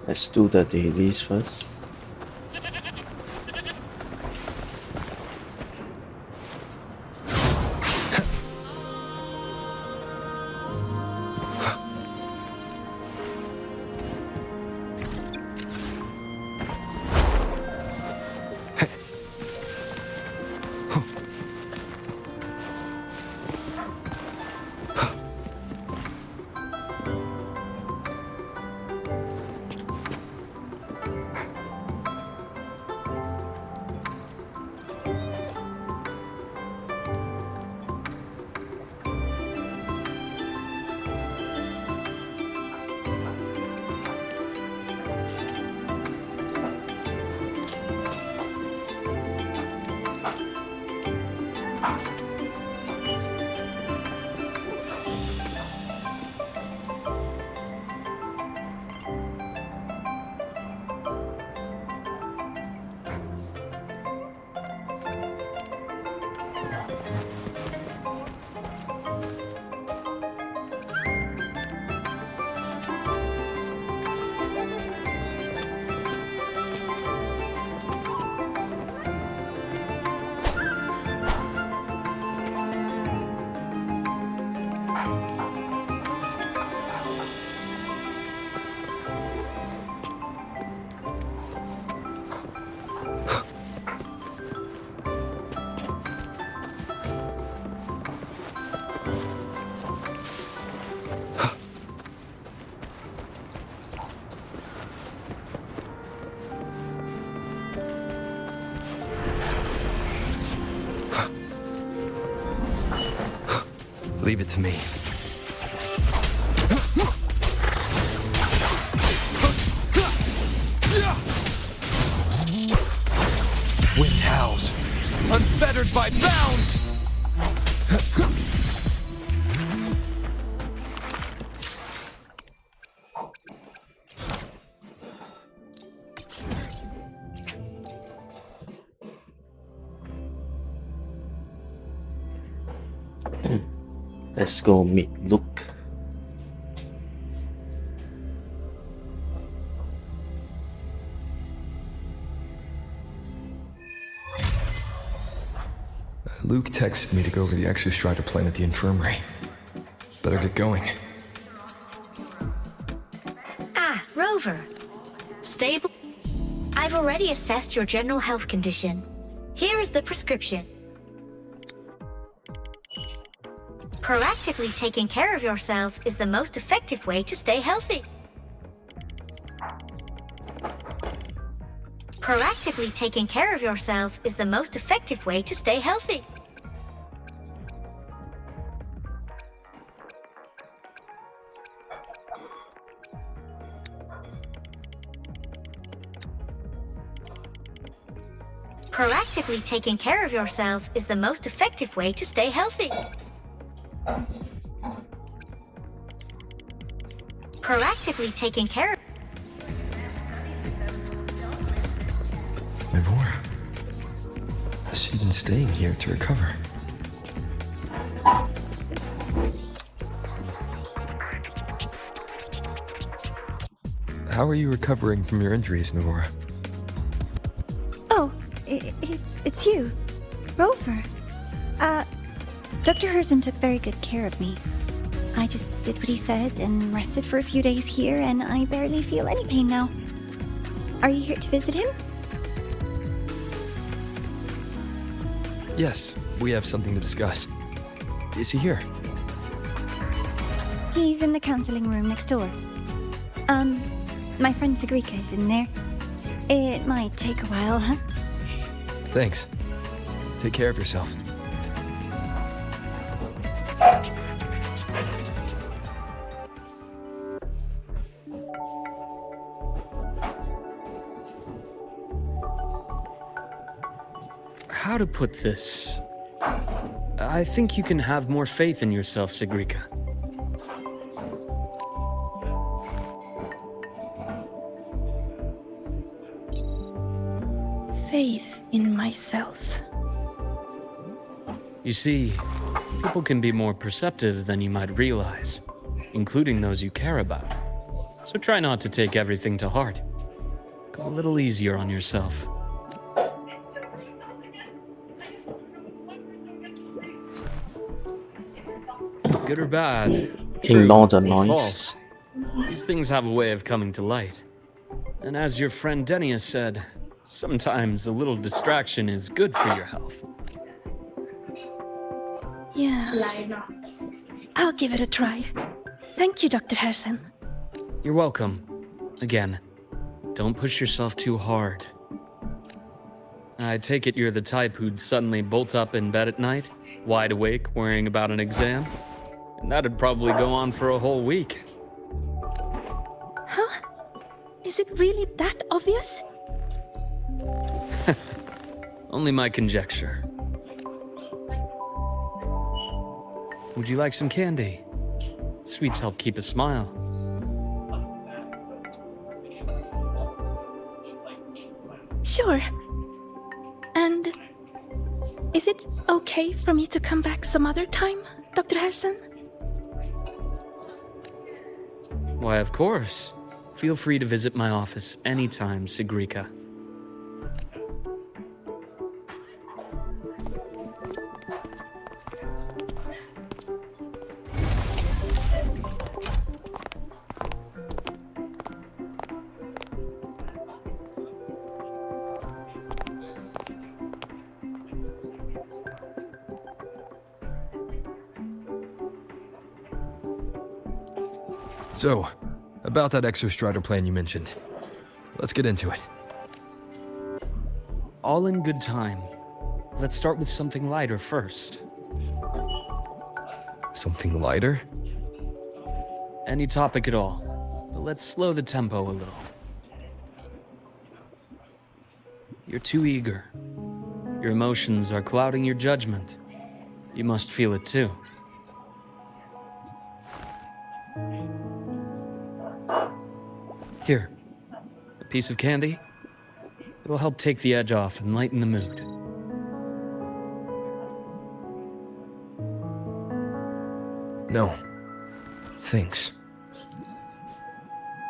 Let's do the dailies first. Leave it to me. Wind howls, unfettered by bounds! Let's go meet Luuk. Luuk texted me to go over the exostrider plan at the infirmary. Better get going. Ah, Rover. Stable. I've already assessed your general health condition. Here is the prescription. Proactively taking care of yourself is the most effective way to stay healthy. Proactively taking care of yourself is the most effective way to stay healthy. Proactively taking care of yourself is the most effective way to stay healthy. Proactively taking care of... Ivor, has she been staying here to recover? How are you recovering from your injuries, Navora? Oh, it's you, Rover. Dr. Herzen took very good care of me. I just did what he said and rested for a few days here, and I barely feel any pain now. Are you here to visit him? Yes, we have something to discuss. Is he here? He's in the counseling room next door. My friend Sigrika is in there. It might take a while, huh? Thanks. Take care of yourself. How to put this? I think you can have more faith in yourself, Sigrika. Faith in myself. You see, people can be more perceptive than you might realize, including those you care about. So try not to take everything to heart. Go a little easier on yourself. Good or bad, true Ignore the or noise. false, these things have a way of coming to light. And as your friend Denia said, sometimes a little distraction is good for your health. Yeah. I'll give it a try. Thank you, Dr. Harrison. You're welcome. Again, don't push yourself too hard. I take it you're the type who'd suddenly bolt up in bed at night, wide awake, worrying about an exam? And that'd probably go on for a whole week. Huh? Is it really that obvious? Only my conjecture. Would you like some candy? Sweets help keep a smile. Sure. And is it okay for me to come back some other time, Dr. Harrison? Why, of course. Feel free to visit my office anytime, Sigrika. So, about that exostrider plan you mentioned. Let's get into it. All in good time. Let's start with something lighter first. Something lighter? Any topic at all, but let's slow the tempo a little. You're too eager. Your emotions are clouding your judgment. You must feel it too. Here, a piece of candy. It'll help take the edge off and lighten the mood. No. Thanks.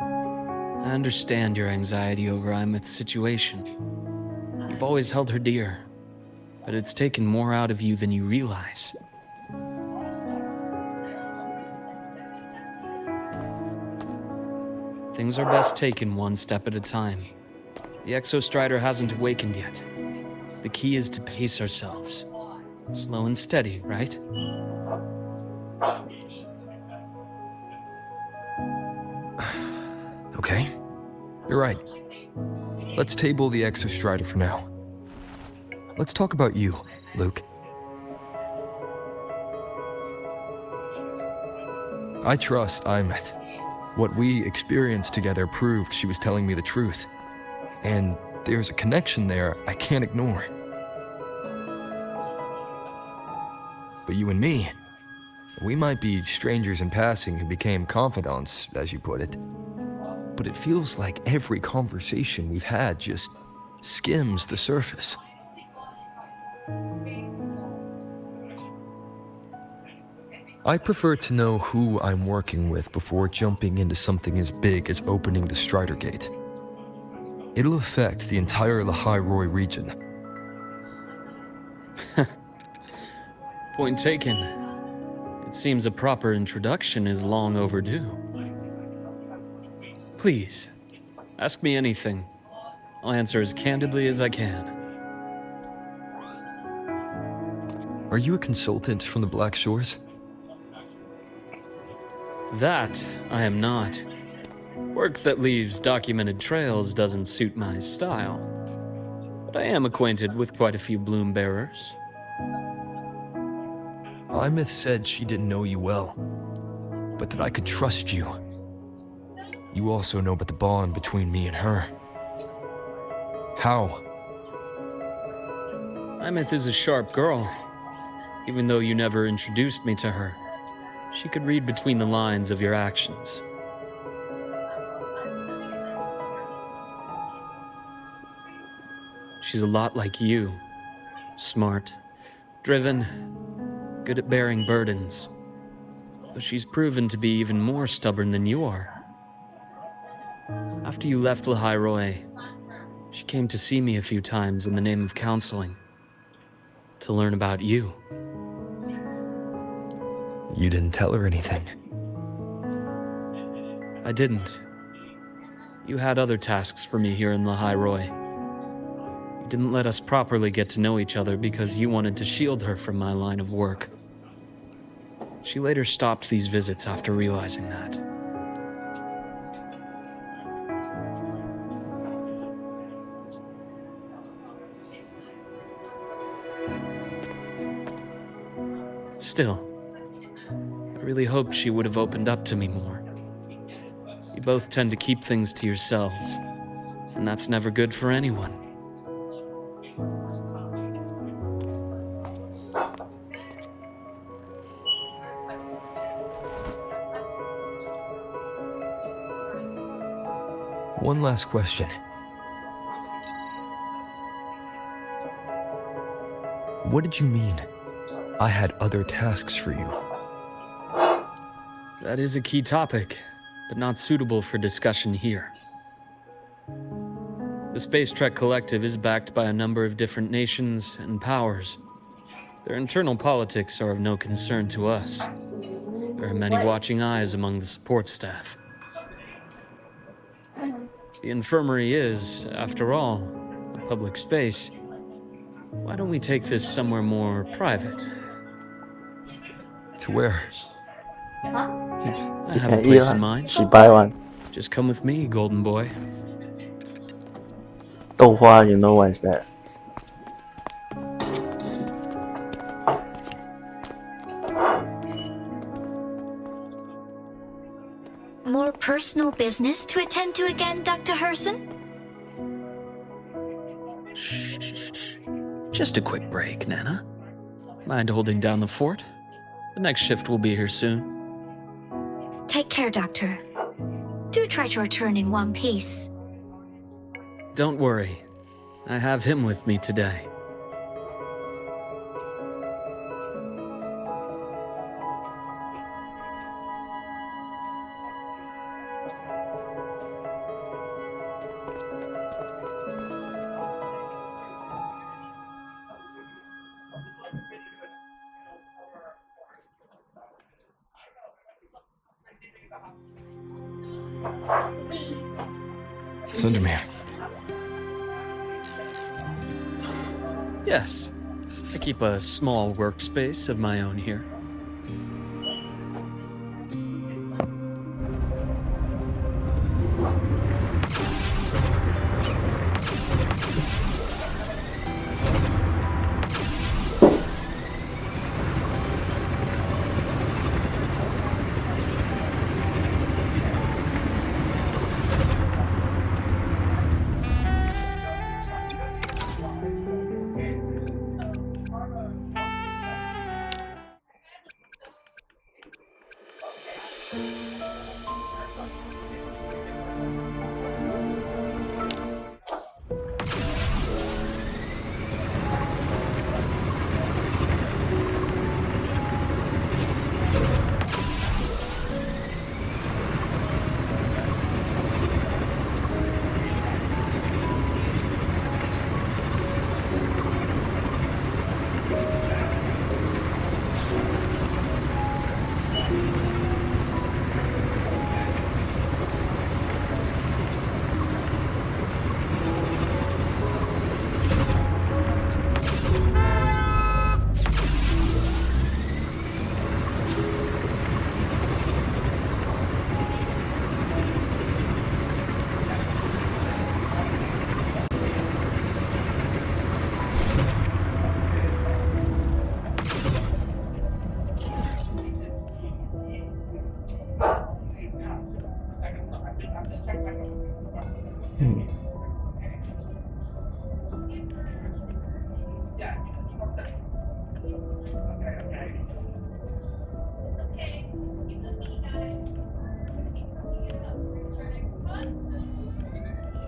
I understand your anxiety over Imeth's situation. You've always held her dear, but it's taken more out of you than you realize. Things are best taken one step at a time. The Exostrider hasn't awakened yet. The key is to pace ourselves. Slow and steady, right? Okay. You're right. Let's table the Exostrider for now. Let's talk about you, Luuk. I trust Imeth. What we experienced together proved she was telling me the truth. And there's a connection there I can't ignore. But you and me, we might be strangers in passing who became confidants, as you put it. But it feels like every conversation we've had just skims the surface. I prefer to know who I'm working with before jumping into something as big as opening the Strider Gate. It'll affect the entire Lehigh Roy region. Point taken. It seems a proper introduction is long overdue. Please, ask me anything. I'll answer as candidly as I can. Are you a consultant from the Black Shores? That I am not. Work that leaves documented trails doesn't suit my style. But I am acquainted with quite a few bloom bearers. Imeth said she didn't know you well, but that I could trust you. You also know about the bond between me and her. How? Imeth is a sharp girl. Even though you never introduced me to her, she could read between the lines of your actions. She's a lot like you. Smart, driven, good at bearing burdens. But she's proven to be even more stubborn than you are. After you left Lahairoi, she came to see me a few times in the name of counseling, to learn about you. You didn't tell her anything. I didn't. You had other tasks for me here in Lahairoi. You didn't let us properly get to know each other because you wanted to shield her from my line of work. She later stopped these visits after realizing that. Still, I really hoped she would have opened up to me more. You both tend to keep things to yourselves, and that's never good for anyone. One last question. What did you mean? I had other tasks for you. That is a key topic, but not suitable for discussion here. The Space Trek Collective is backed by a number of different nations and powers. Their internal politics are of no concern to us. There are many watching eyes among the support staff. The infirmary is, after all, a public space. Why don't we take this somewhere more private? To where? I You have a can place eat in lah. mind. She buy one. Just come with me, golden boy. WUWA, you know what is that? More personal business to attend to again, Dr. Herson? Shh. Just a quick break, Nana. Mind holding down the fort? The next shift will be here soon. Take care, Doctor. Do try to return in one piece. Don't worry. I have him with me today. Slenderman. Yes. I keep a small workspace of my own here.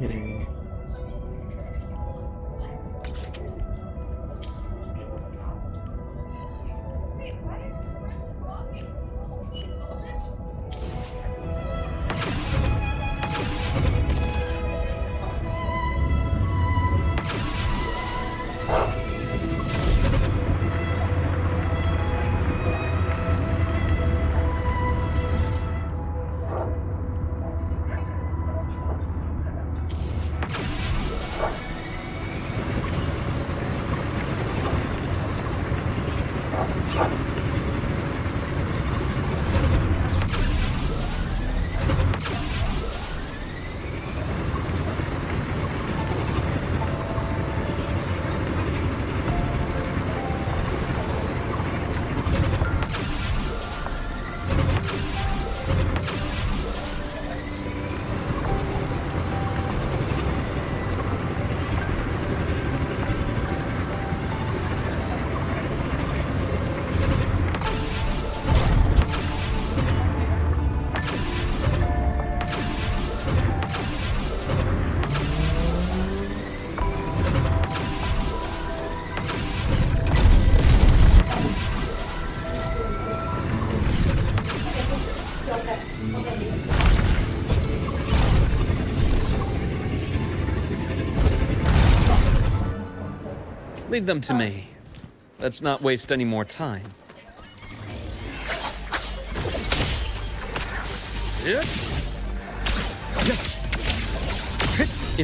Okay. Leave them to me. Let's not waste any more time.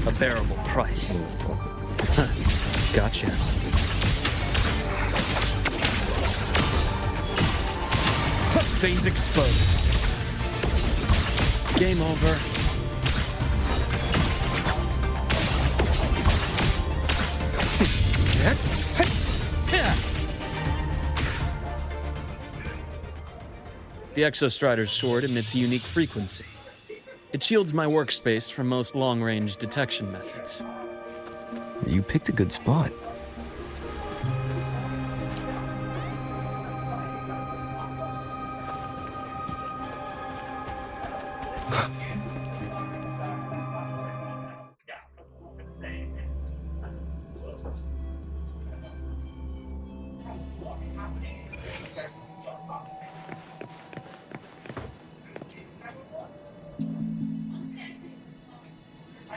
A bearable price. Gotcha. Veins exposed. Game over. The Exostrider's sword emits a unique frequency. It shields my workspace from most long-range detection methods. You picked a good spot.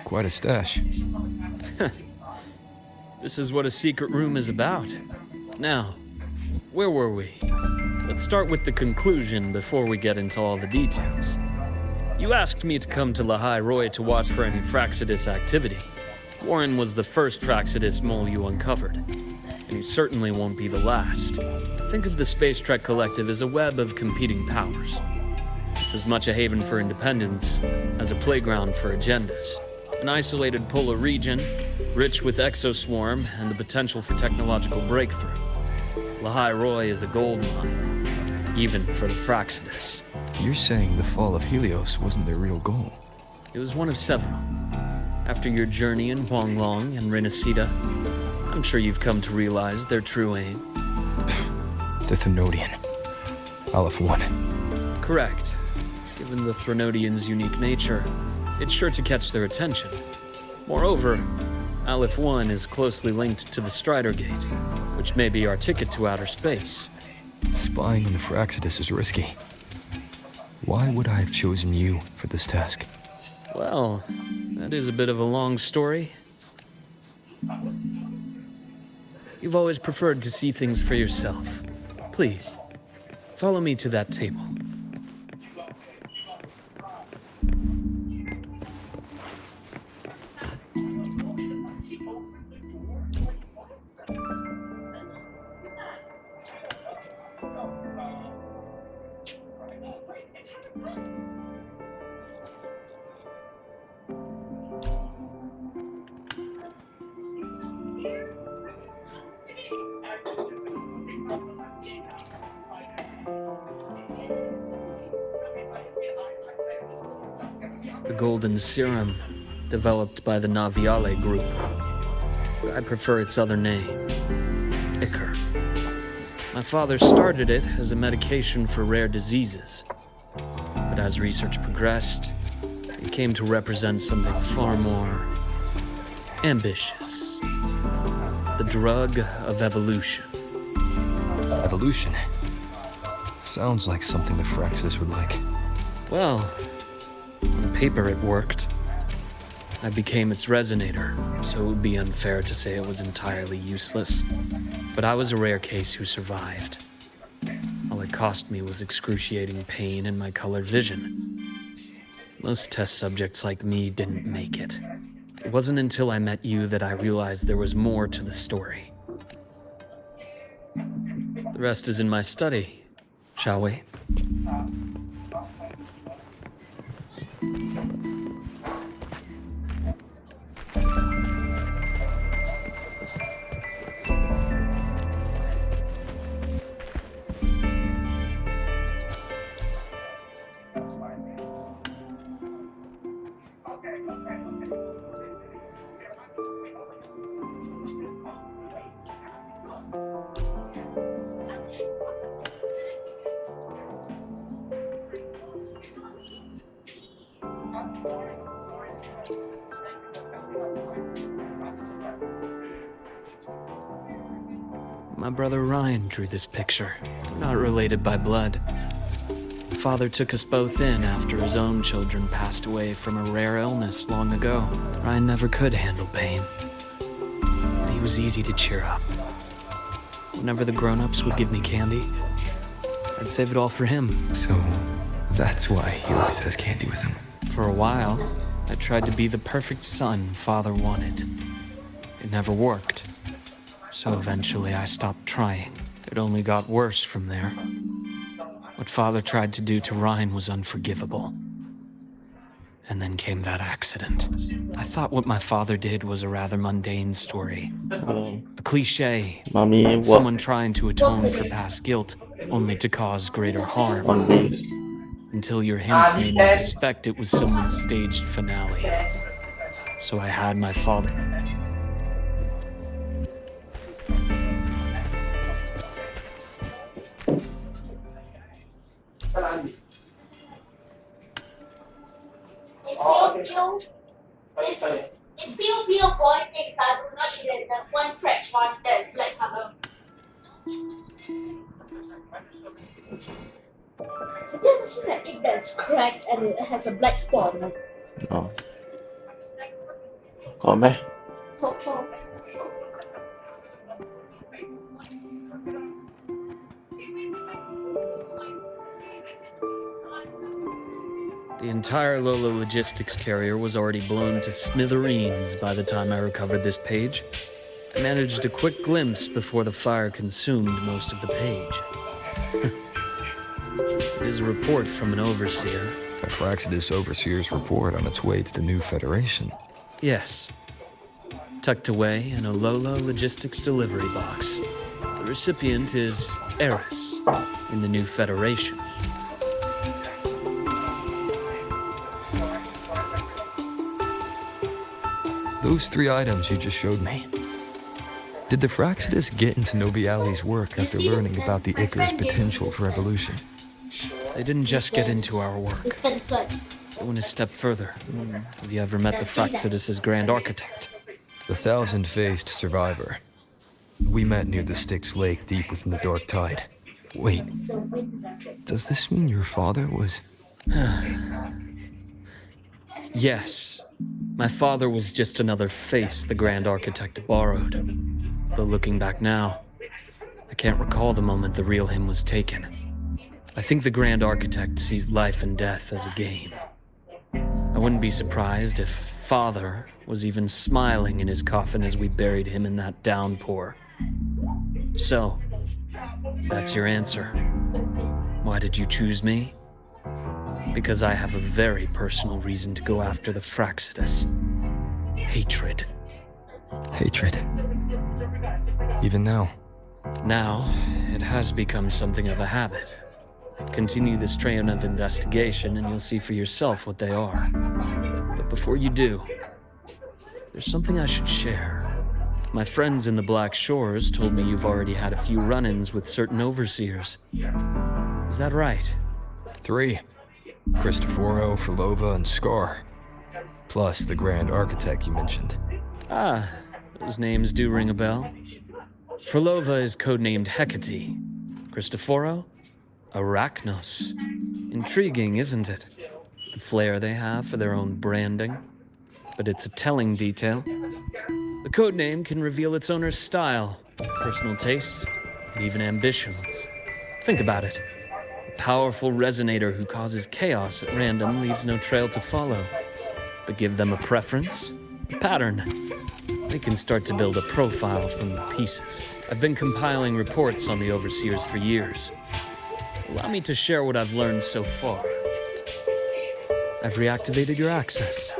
Quite a stash. This is what a secret room is about. Now, where were we? Let's start with the conclusion before we get into all the details. You asked me to come to Lahai Roy to watch for any Fraxidus activity. Warren was the first Fraxidus mole you uncovered, and he certainly won't be the last. Think of the Space Trek Collective as a web of competing powers. It's as much a haven for independence as a playground for agendas. An isolated polar region, rich with exoswarm and the potential for technological breakthrough. Lahai Roy is a gold mine, even for the Fraxidus. You're saying the fall of Helios wasn't their real goal? It was one of several. After your journey in Huanglong and Renacida, I'm sure you've come to realize their true aim. The Thenodian. Aleph 1. Correct. Given the Thenodian's unique nature, it's sure to catch their attention. Moreover, Aleph 1 is closely linked to the Strider Gate, which may be our ticket to outer space. Spying on the Fraxidus is risky. Why would I have chosen you for this task? Well, that is a bit of a long story. You've always preferred to see things for yourself. Please, follow me to that table. The golden serum, developed by the Naviale group. I prefer its other name, Ichor. My father started it as a medication for rare diseases. But as research progressed, it came to represent something far more ambitious. The drug of evolution. Evolution? Sounds like something the Fraxidus would like. Well, on paper it worked. I became its resonator, so it would be unfair to say it was entirely useless. But I was a rare case who survived. All it cost me was excruciating pain and my colored vision. Most test subjects like me didn't make it. It wasn't until I met you that I realized there was more to the story. The The rest is in my study, shall we? My brother Ryan drew this picture. We're not related by blood. Father took us both in after his own children passed away from a rare illness long ago. Ryan never could handle pain. But he was easy to cheer up. Whenever the grown-ups would give me candy, I'd save it all for him. So, that's why he always has candy with him. For a while, I tried to be the perfect son Father wanted. It never worked. So eventually I stopped trying. It only got worse from there. What Father tried to do to Ryan was unforgivable. And then came that accident. I thought what my father did was a rather mundane story. A cliche. Mommy, Someone trying to atone for past guilt, only to cause greater harm. Until your hints made me suspect it was someone's staged finale. So I had my father... In pure point, it's not even the one track one that's black color. Have you ever seen an egg that's cracked and it has a black spot? No. Có咩? The entire Lola logistics carrier was already blown to smithereens by the time I recovered this page. I managed a quick glimpse before the fire consumed most of the page. It is a report from an overseer. A Fraxidus overseer's report on its way to the new Federation. Yes. Tucked away in a Lola logistics delivery box. The recipient is Eris in the new Federation. Those 3 items you just showed me. Did the Fraxidus get into Noviali's work after learning about the Icarus' potential for evolution? They didn't just get into our work. They went a step further. Have you ever met the Fraxidus' Grand Architect? The thousand-faced survivor. We met near the Styx Lake deep within the Dark Tide. Wait, does this mean your father was... Yes. My father was just another face the Grand Architect borrowed. Though looking back now, I can't recall the moment the real him was taken. I think the Grand Architect sees life and death as a game. I wouldn't be surprised if Father was even smiling in his coffin as we buried him in that downpour. So, that's your answer. Why did you choose me? Because I have a very personal reason to go after the Fraxidus. Hatred. Hatred. Even now. Now, it has become something of a habit. Continue this train of investigation and you'll see for yourself what they are. But before you do, there's something I should share. My friends in the Black Shores told me you've already had a few run-ins with certain overseers. Is that right? 3. Cristoforo, Frolova, and Scar. Plus the Grand Architect you mentioned. Ah, those names do ring a bell. Frolova is codenamed Hecate. Cristoforo? Arachnos. Intriguing, isn't it? The flair they have for their own branding. But it's a telling detail. The codename can reveal its owner's style, personal tastes, and even ambitions. Think about it. A powerful resonator who causes chaos at random leaves no trail to follow. But give them a preference, a pattern. they can start to build a profile from the pieces. I've been compiling reports on the Overseers for years. Allow me to share what I've learned so far. I've reactivated your access.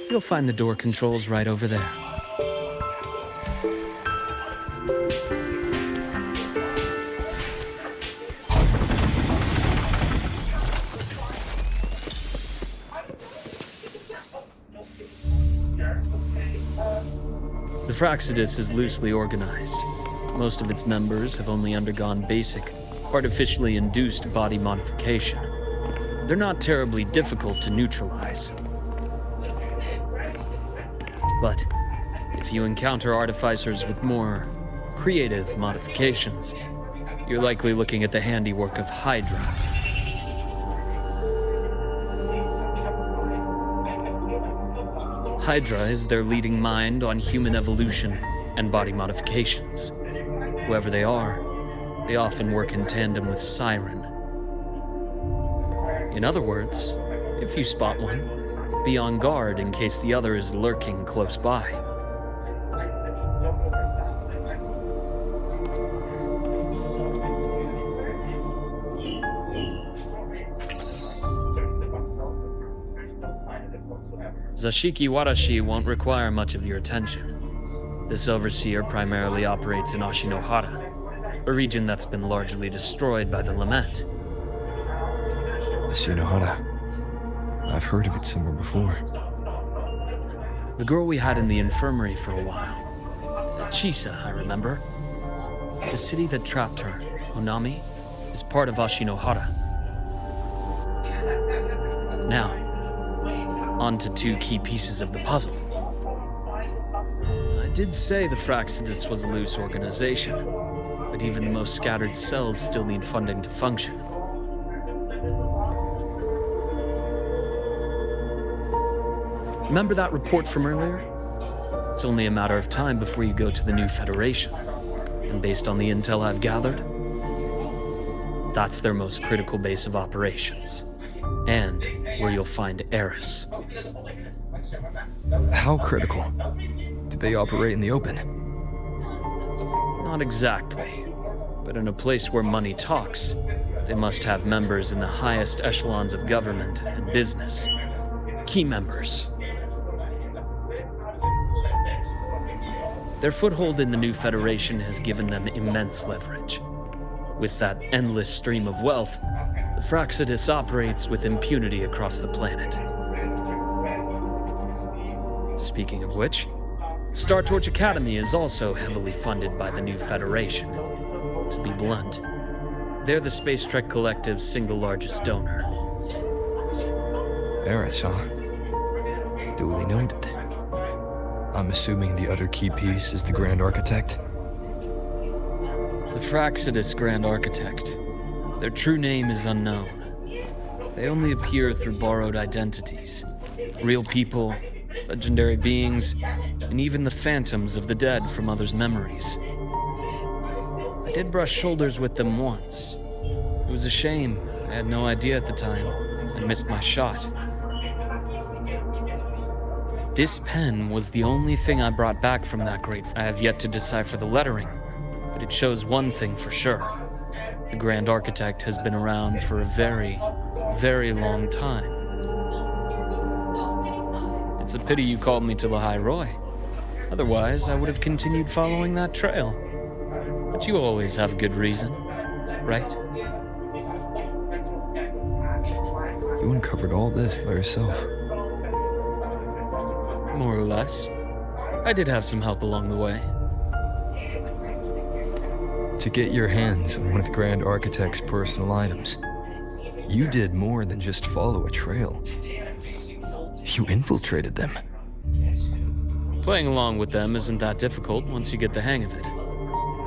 You'll find the door controls right over there. The Fraxidus is loosely organized. Most of its members have only undergone basic, artificially induced body modification. They're not terribly difficult to neutralize. But if you encounter artificers with more creative modifications, you're likely looking at the handiwork of Hydra. Hydra is their leading mind on human evolution and body modifications. Whoever they are, they often work in tandem with Siren. In other words, if you spot one, be on guard in case the other is lurking close by. Zashiki Warashi won't require much of your attention. This overseer primarily operates in Ashinohara, a region that's been largely destroyed by the Lament. Ashinohara. I've heard of it somewhere before. The girl we had in the infirmary for a while. Chisa, I remember. The city that trapped her, Onami, is part of Ashinohara. Now, on to two key pieces of the puzzle. I did say the Fraxidus was a loose organization, but even the most scattered cells still need funding to function. Remember that report from earlier? It's only a matter of time before you go to the new Federation. And based on the intel I've gathered, that's their most critical base of operations. And where you'll find Eris. How critical? Do they operate in the open? Not exactly. But in a place where money talks, they must have members in the highest echelons of government and business. Key members. Their foothold in the new Federation has given them immense leverage. With that endless stream of wealth, the Fraxidus operates with impunity across the planet. Speaking of which, Star Torch Academy is also heavily funded by the new Federation. To be blunt, they're the Space Trek Collective's single largest donor. Eris, huh? Duly noted. I'm assuming the other key piece is the Grand Architect? The Fraxidus Grand Architect. Their true name is unknown. They only appear through borrowed identities. Real people, legendary beings, and even the phantoms of the dead from others' memories. I did brush shoulders with them once. It was a shame. I had no idea at the time, and missed my shot. This pen was the only thing I brought back from that great. I have yet to decipher the lettering, but it shows one thing for sure. The Grand Architect has been around for a very, very long time. It's a pity you called me to the High Roy. Otherwise, I would have continued following that trail. But you always have good reason, right? You uncovered all this by yourself. More or less. I did have some help along the way. To get your hands on one of the Grand Architect's personal items, you did more than just follow a trail. You infiltrated them. Playing along with them isn't that difficult once you get the hang of it.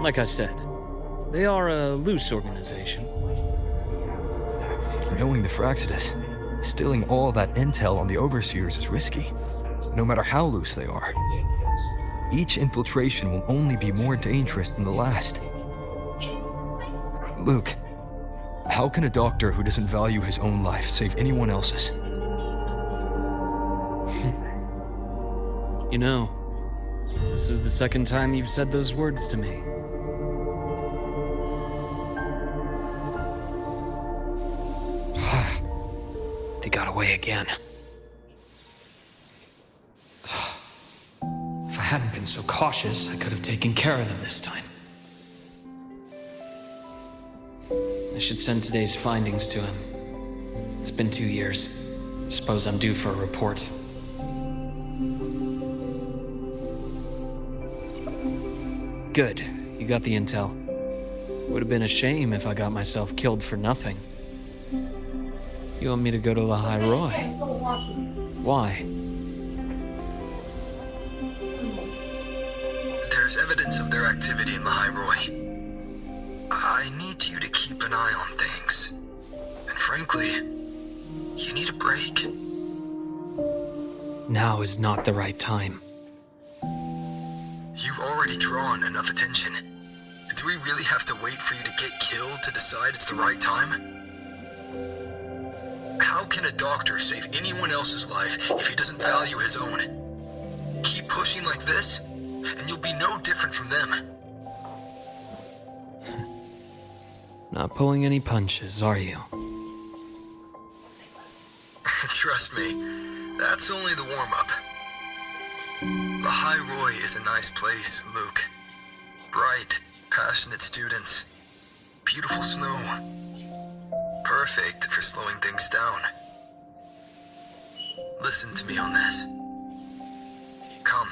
Like I said, they are a loose organization. Knowing the Fraxidus, stealing all that intel on the Overseers is risky, no matter how loose they are. Each infiltration will only be more dangerous than the last. Luuk, how can a doctor who doesn't value his own life save anyone else's? You know, This is the second time you've said those words to me. They got away again. If I hadn't been so cautious, I could have taken care of them this time. I should send today's findings to him. It's been 2 years. Suppose I'm due for a report. Good. You got the intel. Would have been a shame if I got myself killed for nothing. You want me to go to the High Roy? Why? There's evidence of their activity in the High Roy. I need you to keep an eye on things. And frankly, you need a break. Now is not the right time. You've already drawn enough attention. Do we really have to wait for you to get killed to decide it's the right time? How can a doctor save anyone else's life if he doesn't value his own? Keep pushing like this, and you'll be no different from them. Not pulling any punches, are you? Trust me, that's only the warm-up. The High Roy is a nice place, Luuk. Bright, passionate students. Beautiful snow. Perfect for slowing things down. Listen to me on this. Come.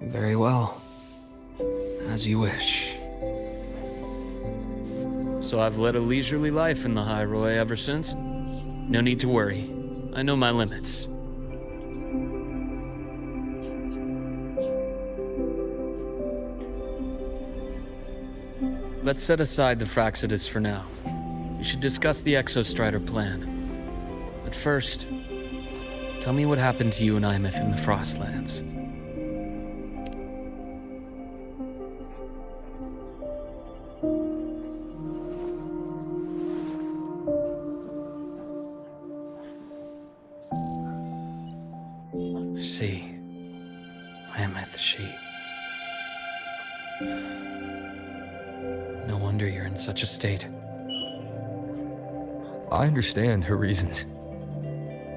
Very well. As you wish. So I've led a leisurely life in the High Roy ever since. No need to worry. I know my limits. Let's set aside the Fraxidus for now. We should discuss the Exostrider plan. But first, tell me what happened to you and Imeth in the Frostlands. I see. Imeth, she... No wonder you're in such a state. I understand her reasons.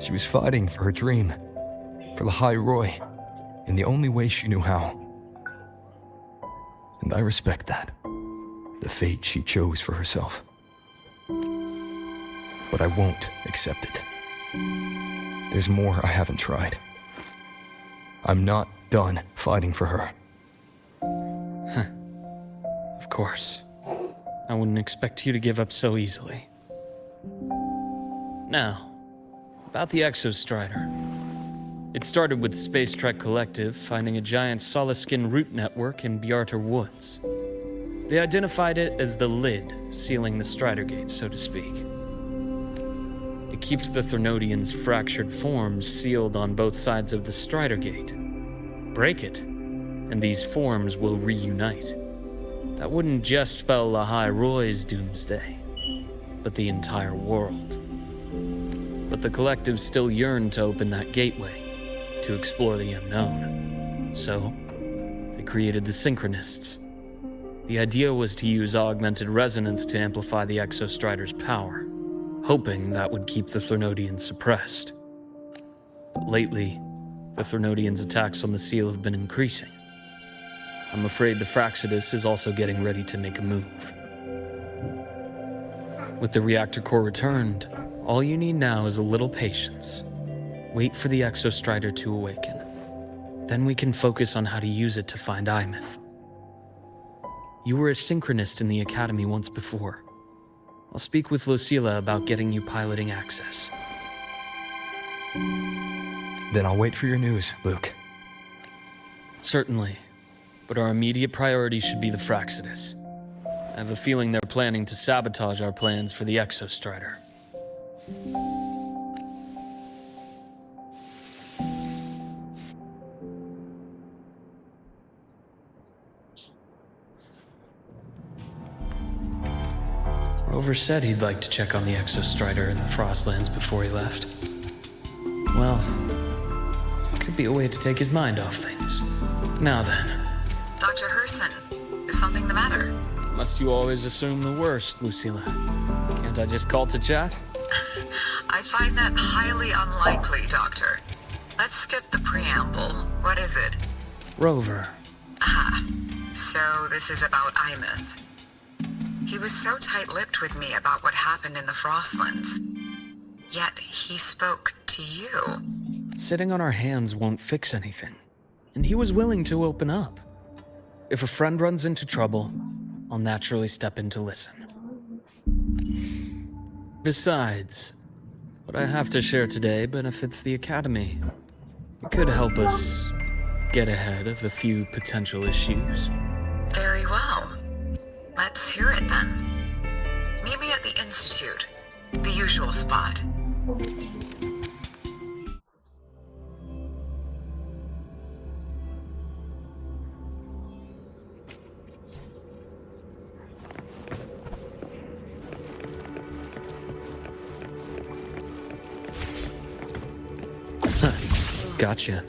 She was fighting for her dream, for the High Roy, in the only way she knew how. And I respect that, the fate she chose for herself. But I won't accept it. There's more I haven't tried. I'm not done fighting for her. Of course. I wouldn't expect you to give up so easily. Now, about the Exostrider. It started with the Space Trek Collective finding a giant Solaskin root network in Bjartar Woods. They identified it as the lid, sealing the Strider Gate, so to speak. It keeps the Threnodians' fractured forms sealed on both sides of the Strider Gate. Break it, and these forms will reunite. That wouldn't just spell the High Roy's doomsday, but the entire world. But the Collective still yearned to open that gateway, to explore the unknown. So, they created the Synchronists. The idea was to use augmented resonance to amplify the Exostrider's power, hoping that would keep the Threnodians suppressed. But lately, the Threnodians' attacks on the seal have been increasing. I'm afraid the Fraxidus is also getting ready to make a move. With the reactor core returned, all you need now is a little patience. Wait for the Exostrider to awaken. Then we can focus on how to use it to find Imeth. You were a synchronist in the Academy once before. I'll speak with Lucilla about getting you piloting access. Then I'll wait for your news, Luuk. Certainly. But our immediate priority should be the Fraxidus. I have a feeling they're planning to sabotage our plans for the Exostrider. Rover said he'd like to check on the Exostrider in the Frostlands before he left. Well, could be a way to take his mind off things. Now then. Dr. Herson, is something the matter? Must you always assume the worst, Lucilla? Can't I just call to chat? I find that highly unlikely, Doctor. Let's skip the preamble. What is it? Rover. So this is about Imeth. He was so tight-lipped with me about what happened in the Frostlands. Yet he spoke to you. Sitting on our hands won't fix anything. And he was willing to open up. If a friend runs into trouble, I'll naturally step in to listen. Besides, what I have to share today benefits the Academy. It could help us get ahead of a few potential issues. Very well. Let's hear it then. Meet me at the Institute, the usual spot. Gotcha.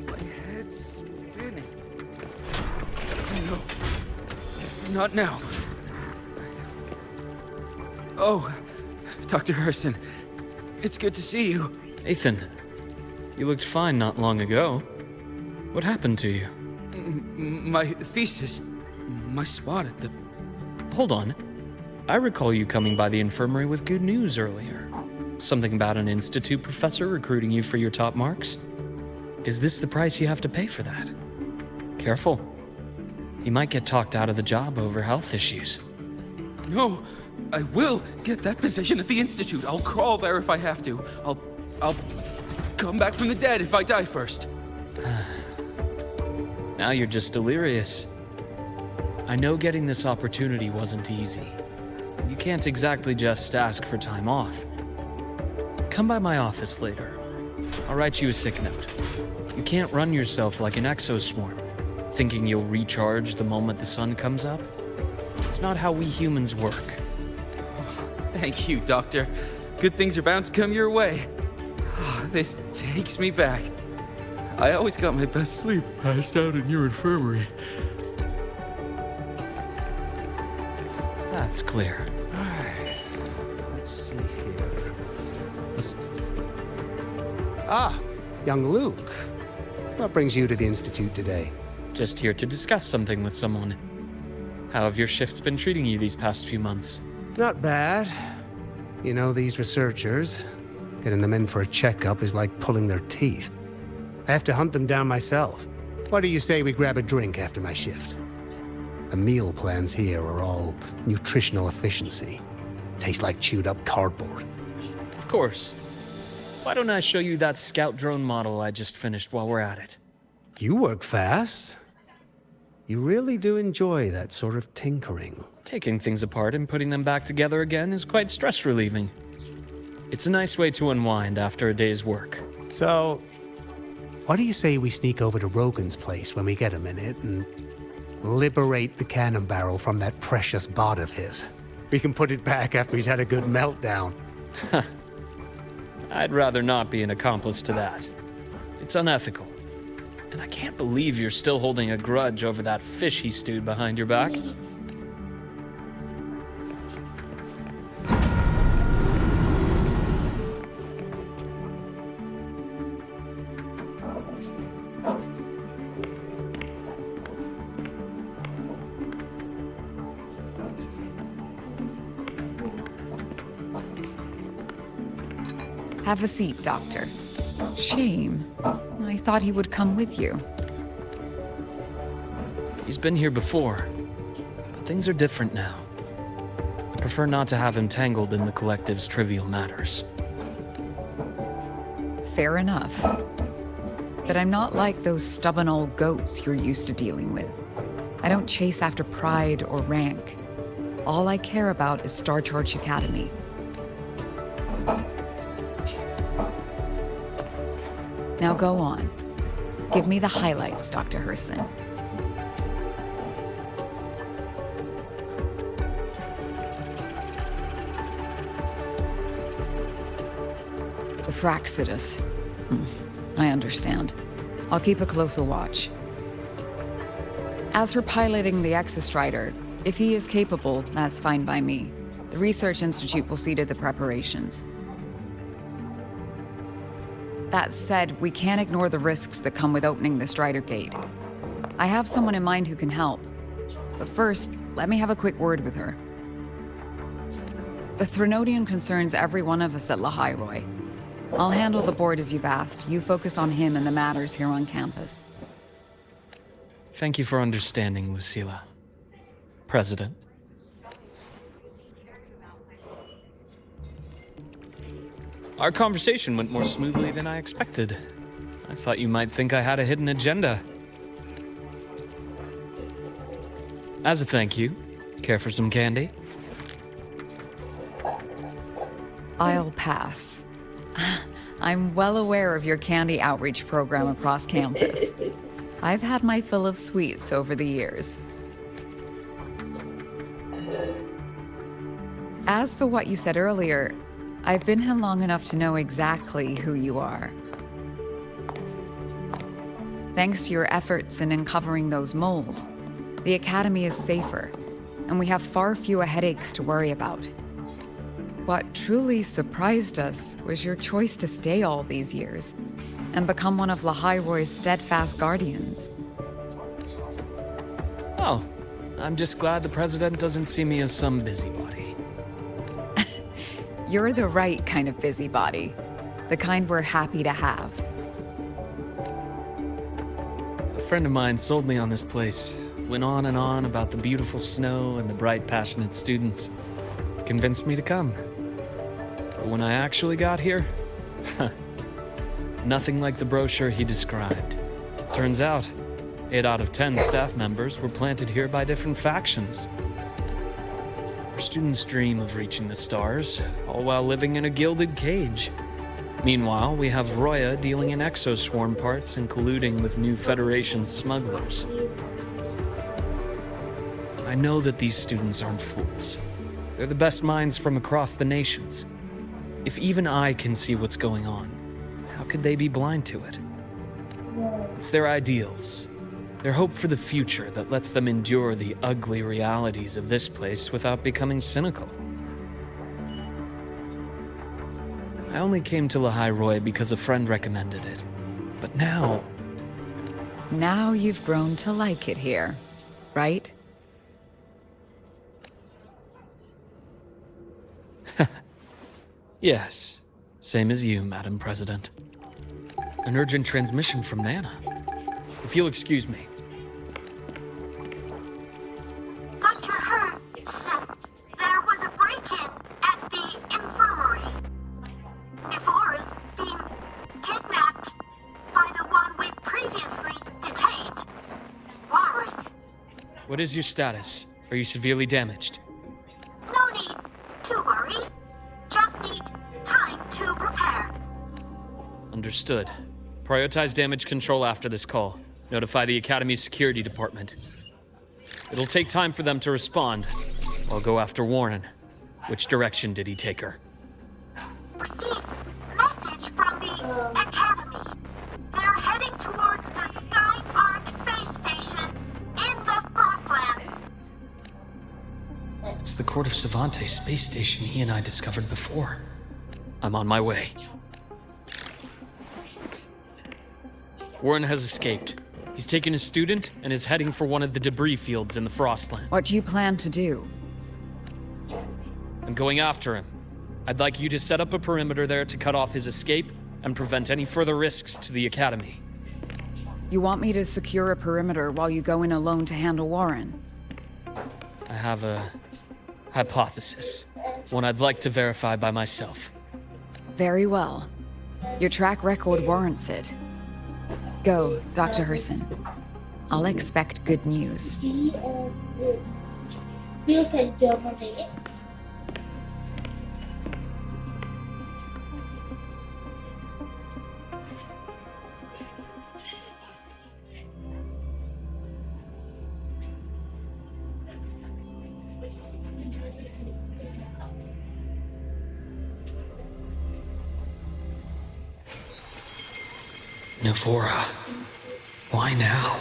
My head's spinning. No. Not now. Oh, Dr. Herson. It's good to see you. Ethan, you looked fine not long ago. What happened to you? My thesis. My spot at the... Hold on. I recall you coming by the infirmary with good news earlier. Something about an institute professor recruiting you for your top marks? Is this the price you have to pay for that? Careful. You might get talked out of the job over health issues. No, I will get that position at the Institute. I'll crawl there if I have to. I'll come back from the dead if I die first. Now you're just delirious. I know getting this opportunity wasn't easy. You can't exactly just ask for time off. Come by my office later. I'll write you a sick note. You can't run yourself like an exoswarm, thinking you'll recharge the moment the sun comes up. It's not how we humans work. Thank you, Doctor. Good things are bound to come your way. This takes me back. I always got my best sleep passed out in your infirmary. That's clear. Let's see here. Young Luuk. What brings you to the Institute today? Just here to discuss something with someone. How have your shifts been treating you these past few months? Not bad. You know, these researchers, getting them in for a checkup is like pulling their teeth. I have to hunt them down myself. What do you say we grab a drink after my shift? The meal plans here are all nutritional efficiency. Taste like chewed up cardboard. Of course. Why don't I show you that scout drone model I just finished while we're at it? You work fast. You really do enjoy that sort of tinkering. Taking things apart and putting them back together again is quite stress relieving. It's a nice way to unwind after a day's work. So, what do you say we sneak over to Rogan's place when we get a minute and liberate the cannon barrel from that precious bot of his? We can put it back after he's had a good meltdown. I'd rather not be an accomplice to that. It's unethical. And I can't believe you're still holding a grudge over that fish he stewed behind your back. Have a seat, Doctor. Shame. I thought he would come with you. He's been here before, but things are different now. I prefer not to have him tangled in the collective's trivial matters. Fair enough. But I'm not like those stubborn old goats you're used to dealing with. I don't chase after pride or rank. All I care about is Star Charge Academy. Now go on. Give me the highlights, Dr. Herson. The Fraxidus. I understand. I'll keep a closer watch. As for piloting the Exostrider, if he is capable, that's fine by me. The Research Institute will see to the preparations. That said, we can't ignore the risks that come with opening the Strider Gate. I have someone in mind who can help. But first, let me have a quick word with her. The Threnodian concerns every one of us at Lahairoi. I'll handle the board as you've asked. You focus on him and the matters here on campus. Thank you for understanding, Lucila. President. Our conversation went more smoothly than I expected. I thought you might think I had a hidden agenda. As a thank you, care for some candy? I'll pass. I'm well aware of your candy outreach program across campus. I've had my fill of sweets over the years. As for what you said earlier, I've been here long enough to know exactly who you are. Thanks to your efforts in uncovering those moles, the Academy is safer, and we have far fewer headaches to worry about. What truly surprised us was your choice to stay all these years and become one of Lahairoi's steadfast guardians. Oh, I'm just glad the President doesn't see me as some busybody. You're the right kind of busybody, the kind we're happy to have. A friend of mine sold me on this place, went on and on about the beautiful snow and the bright, passionate students. Convinced me to come. But when I actually got here, nothing like the brochure he described. Turns out, 8 out of 10 staff members were planted here by different factions. Our students dream of reaching the stars, all while living in a gilded cage. Meanwhile, we have Roya dealing in exoswarm parts and colluding with new Federation smugglers. I know that these students aren't fools. They're the best minds from across the nations. If even I can see what's going on, how could they be blind to it? It's their ideals, their hope for the future that lets them endure the ugly realities of this place without becoming cynical. I only came to Lahairoi because a friend recommended it. But now... Now you've grown to like it here, right? Yes, same as you, Madam President. An urgent transmission from Nana. If you'll excuse me. Dr. Hurd said there was a break-in at the infirmary. Nevora's being kidnapped by the one we previously detained, Warwick. What is your status? Are you severely damaged? No need to worry. Just need time to prepare. Understood. Prioritize damage control after this call. Notify the Academy's security department. It'll take time for them to respond. I'll go after Warren. Which direction did he take her? Received message from the Academy. They're heading towards the Sky Arc space station in the Frostlands. It's the Court of Savante space station he and I discovered before. I'm on my way. Warren has escaped. He's taken a student and is heading for one of the debris fields in the Frostland. What do you plan to do? I'm going after him. I'd like you to set up a perimeter there to cut off his escape and prevent any further risks to the Academy. You want me to secure a perimeter while you go in alone to handle Warren? I have a hypothesis. One I'd like to verify by myself. Very well. Your track record warrants it. Go, Dr. Herson. I'll expect good news. You can Germany. Navora. Why now?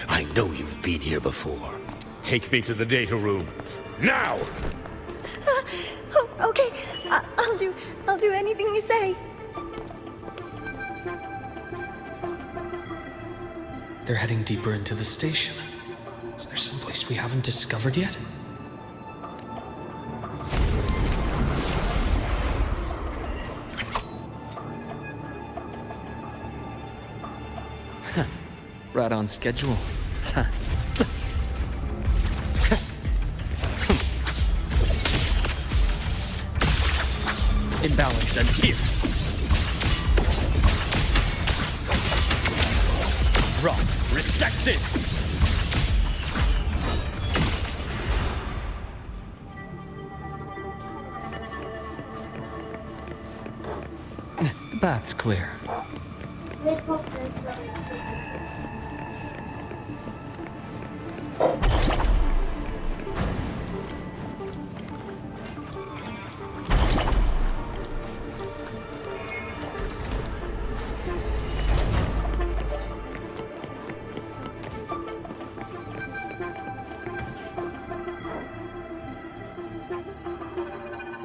I know you've been here before. Take me to the data room. Now! Oh, okay. I'll do anything you say. They're heading deeper into the station. Is there someplace we haven't discovered yet? Right on schedule. Imbalance ends here. Rot resected. The path's clear.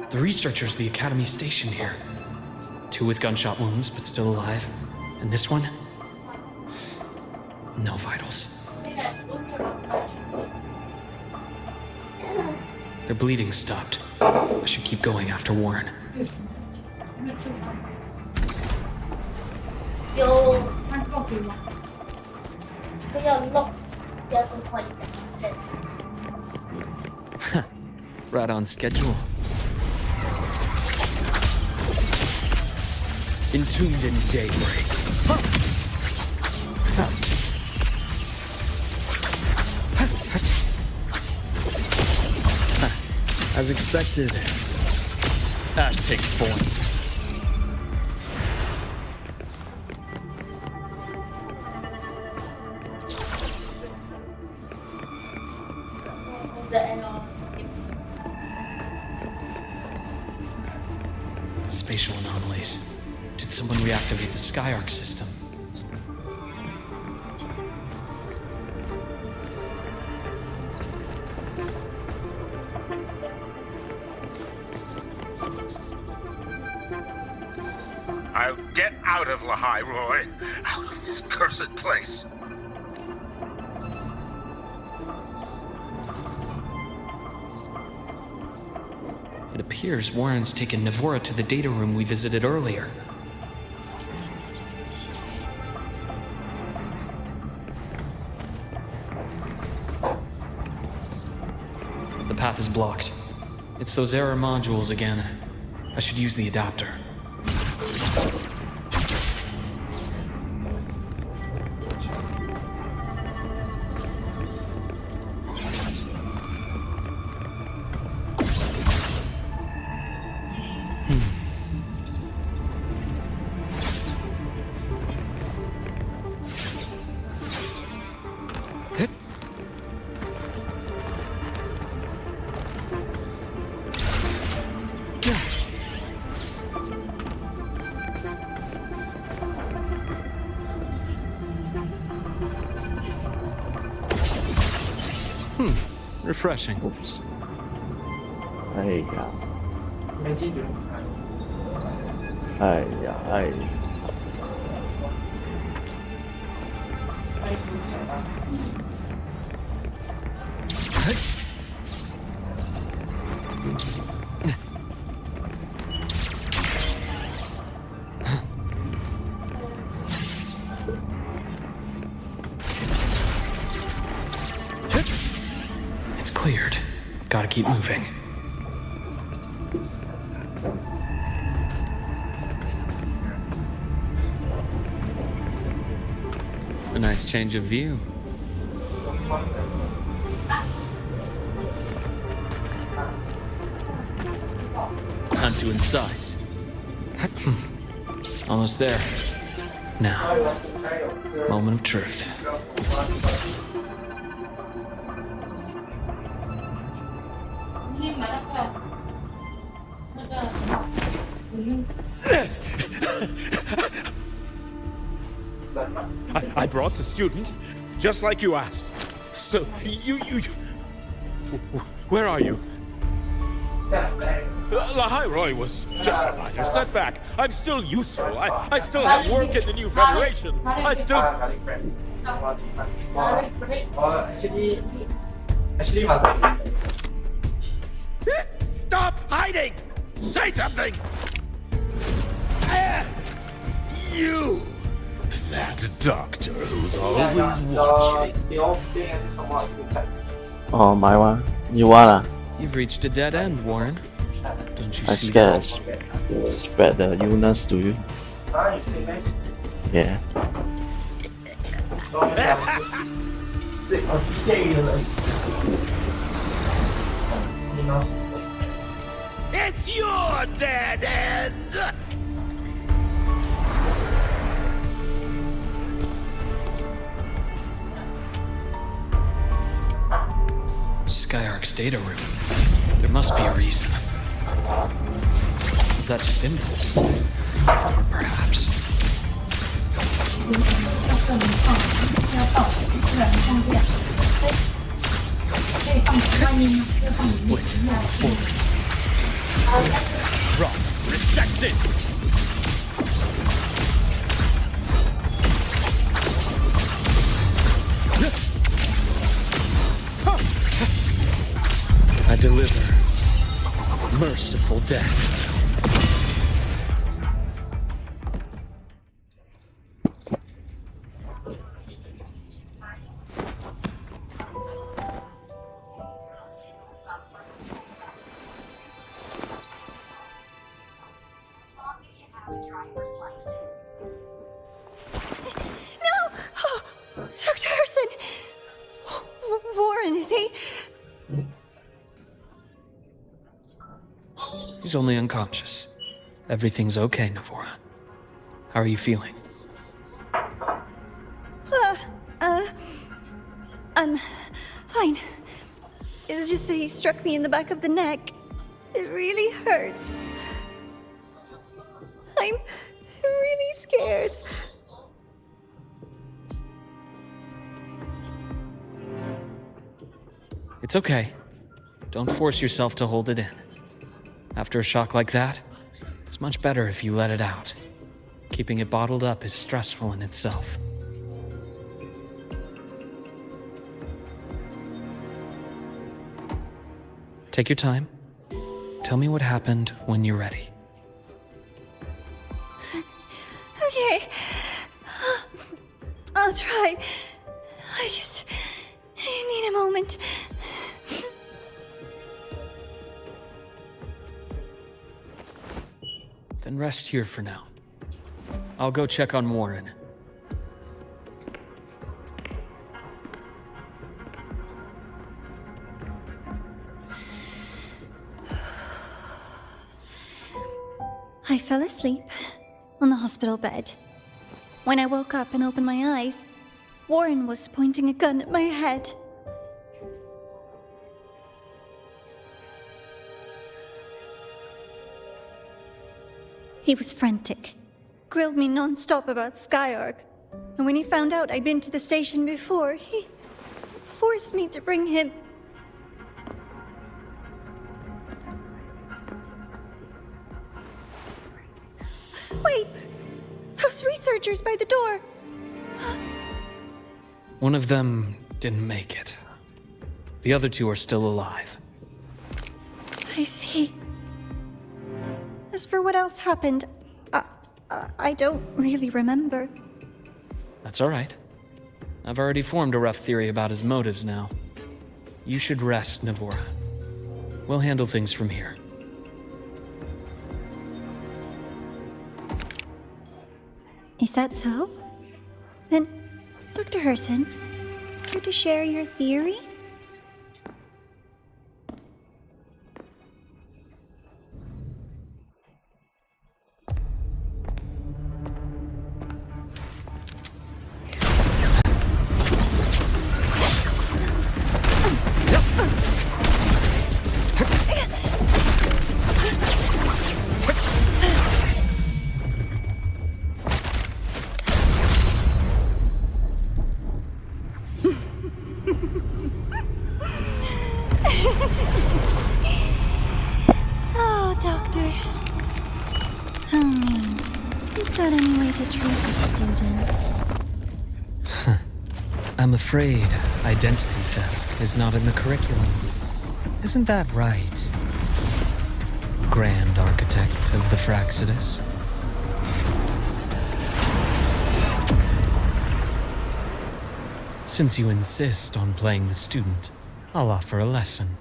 The researchers the Academy stationed here. 2 with gunshot wounds, but still alive. And this one? No vitals. Their bleeding stopped. I should keep going after Warren. Right on schedule. Entombed in daybreak. As expected, Ash takes form. Spatial anomalies. Did someone reactivate the Skyarc system? I'll get out of Lahai, Roy. Out of this cursed place. It appears Warren's taken Navora to the data room we visited earlier. The path is blocked. It's those error modules again. I should use the adapter. Refreshing. Oops. Hey, yeah. Hey. It's cleared. Gotta keep moving. nice change of view. Time to incise. Almost there. Now, moment of truth. I brought the student, just like you asked. So, you... Where are you? Lahai Roy was just a minor setback. I'm still useful. I still have work in the new Federation. I still... Stop hiding! Say something! You! That doctor who's always watching. Oh, my one. You are. You've reached a dead end, Warren. Don't you I see scared that? spread the illness to you. Yeah. It's your dead end! Skyark's data room. There must be a reason. Is that just impulse? Or perhaps... Split forward. Rot. Resected! I deliver merciful death. No! Oh, Dr. Harrison! Warren, is he? He's only unconscious. Everything's okay, Navora. How are you feeling? I'm fine. It's just that he struck me in the back of the neck. It really hurts. I'm really scared. It's okay. Don't force yourself to hold it in. After a shock like that, it's much better if you let it out. Keeping it bottled up is stressful in itself. Take your time. Tell me what happened when you're ready. Okay. I'll try. I need a moment. Then rest here for now. I'll go check on Warren. I fell asleep on the hospital bed. When I woke up and opened my eyes, Warren was pointing a gun at my head. He was frantic, grilled me non-stop about Skyark, and when he found out I'd been to the station before, he forced me to bring him. Wait! Those researchers by the door! One of them didn't make it. The other two are still alive. I see. As for what else happened, I don't really remember. That's all right. I've already formed a rough theory about his motives now. You should rest, Navora. We'll handle things from here. Is that so? Then Dr. Herson, care to share your theory? Oh, Doctor. How mean. Is that any way to treat a student? I'm afraid identity theft is not in the curriculum. Isn't that right, Grand Architect of the Fraxidus? Since you insist on playing the student, I'll offer a lesson.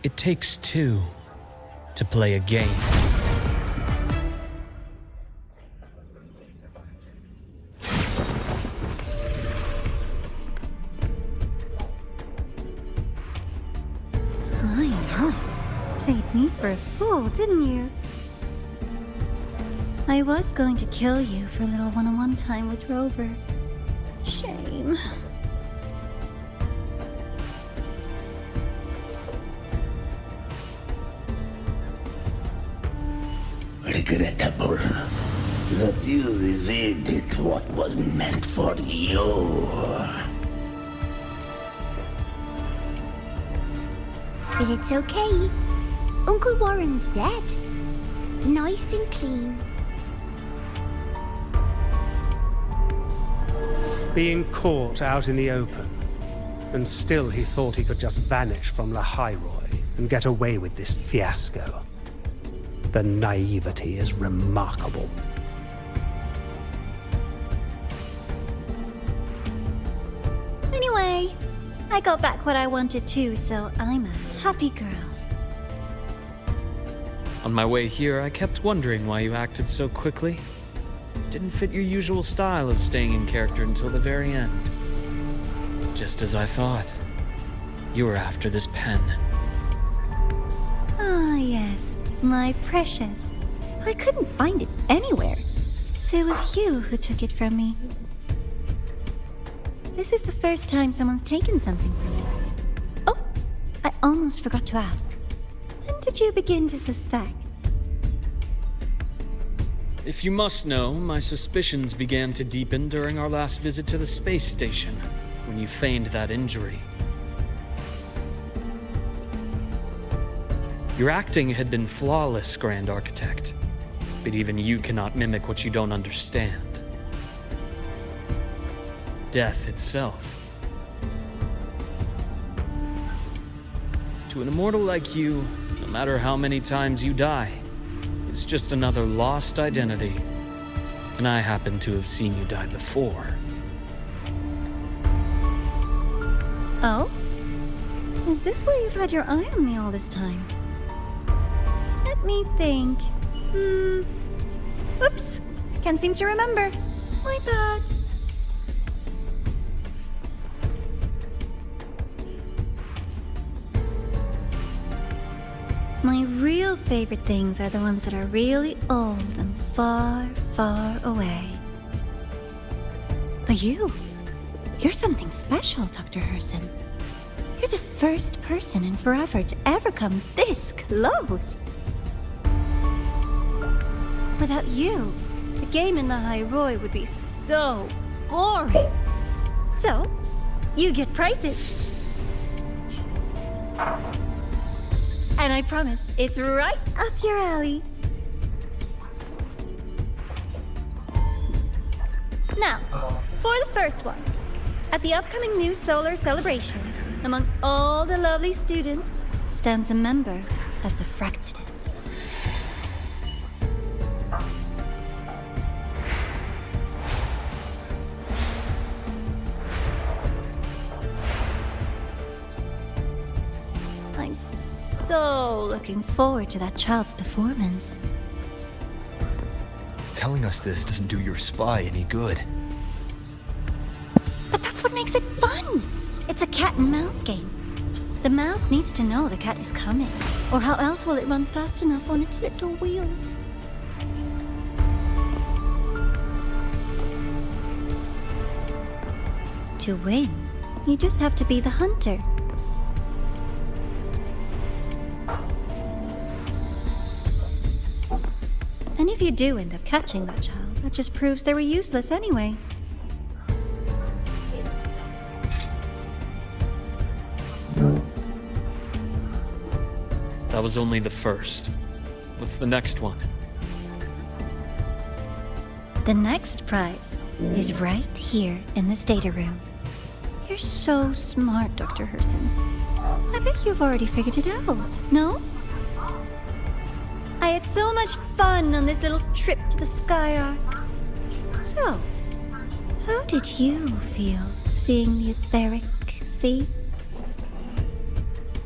It takes two to play a game. I know. Played me for a fool, didn't you? I was going to kill you for a little one-on-one time with Rover. Shame. Regrettable that you evaded what was meant for you. But it's okay. Uncle Warren's dead. Nice and clean. Being caught out in the open, and still he thought he could just vanish from La Highroy and get away with this fiasco. The naivety is remarkable. Anyway, I got back what I wanted too, so I'm a happy girl. On my way here, I kept wondering why you acted so quickly. Didn't fit your usual style of staying in character until the very end. Just as I thought. You were after this pen. Ah, yes. My precious. I couldn't find it anywhere. So it was you who took it from me. This is the first time someone's taken something from me. Oh, I almost forgot to ask. When did you begin to suspect? If you must know, my suspicions began to deepen during our last visit to the space station, when you feigned that injury. Your acting had been flawless, Grand Architect, but even you cannot mimic what you don't understand. Death itself. To an immortal like you, no matter how many times you die, it's just another lost identity. And I happen to have seen you die before. Oh? Is this why you've had your eye on me all this time? Let me think. Oops. Can't seem to remember. My bad. My real favorite things are the ones that are really old and far, far away. But you're something special, Dr. Herson. You're the first person in forever to ever come this close. Without you, the game in the High Roy would be so boring. So, you get prizes. And I promise, it's right up your alley. Now, for the first one. At the upcoming new solar celebration, among all the lovely students, stands a member of the Fraxidus. I'm so looking forward to that child's performance. Telling us this doesn't do your spy any good. cat and mouse game. The mouse needs to know the cat is coming, or how else will it run fast enough on its little wheel? To win, you just have to be the hunter. And if you do end up catching that child, that just proves they were useless anyway. That was only the first. What's the next one? The next prize is right here in this data room. You're so smart, Dr. Herson. I bet you've already figured it out, no? I had so much fun on this little trip to the Sky Arc. So, how did you feel seeing the etheric sea?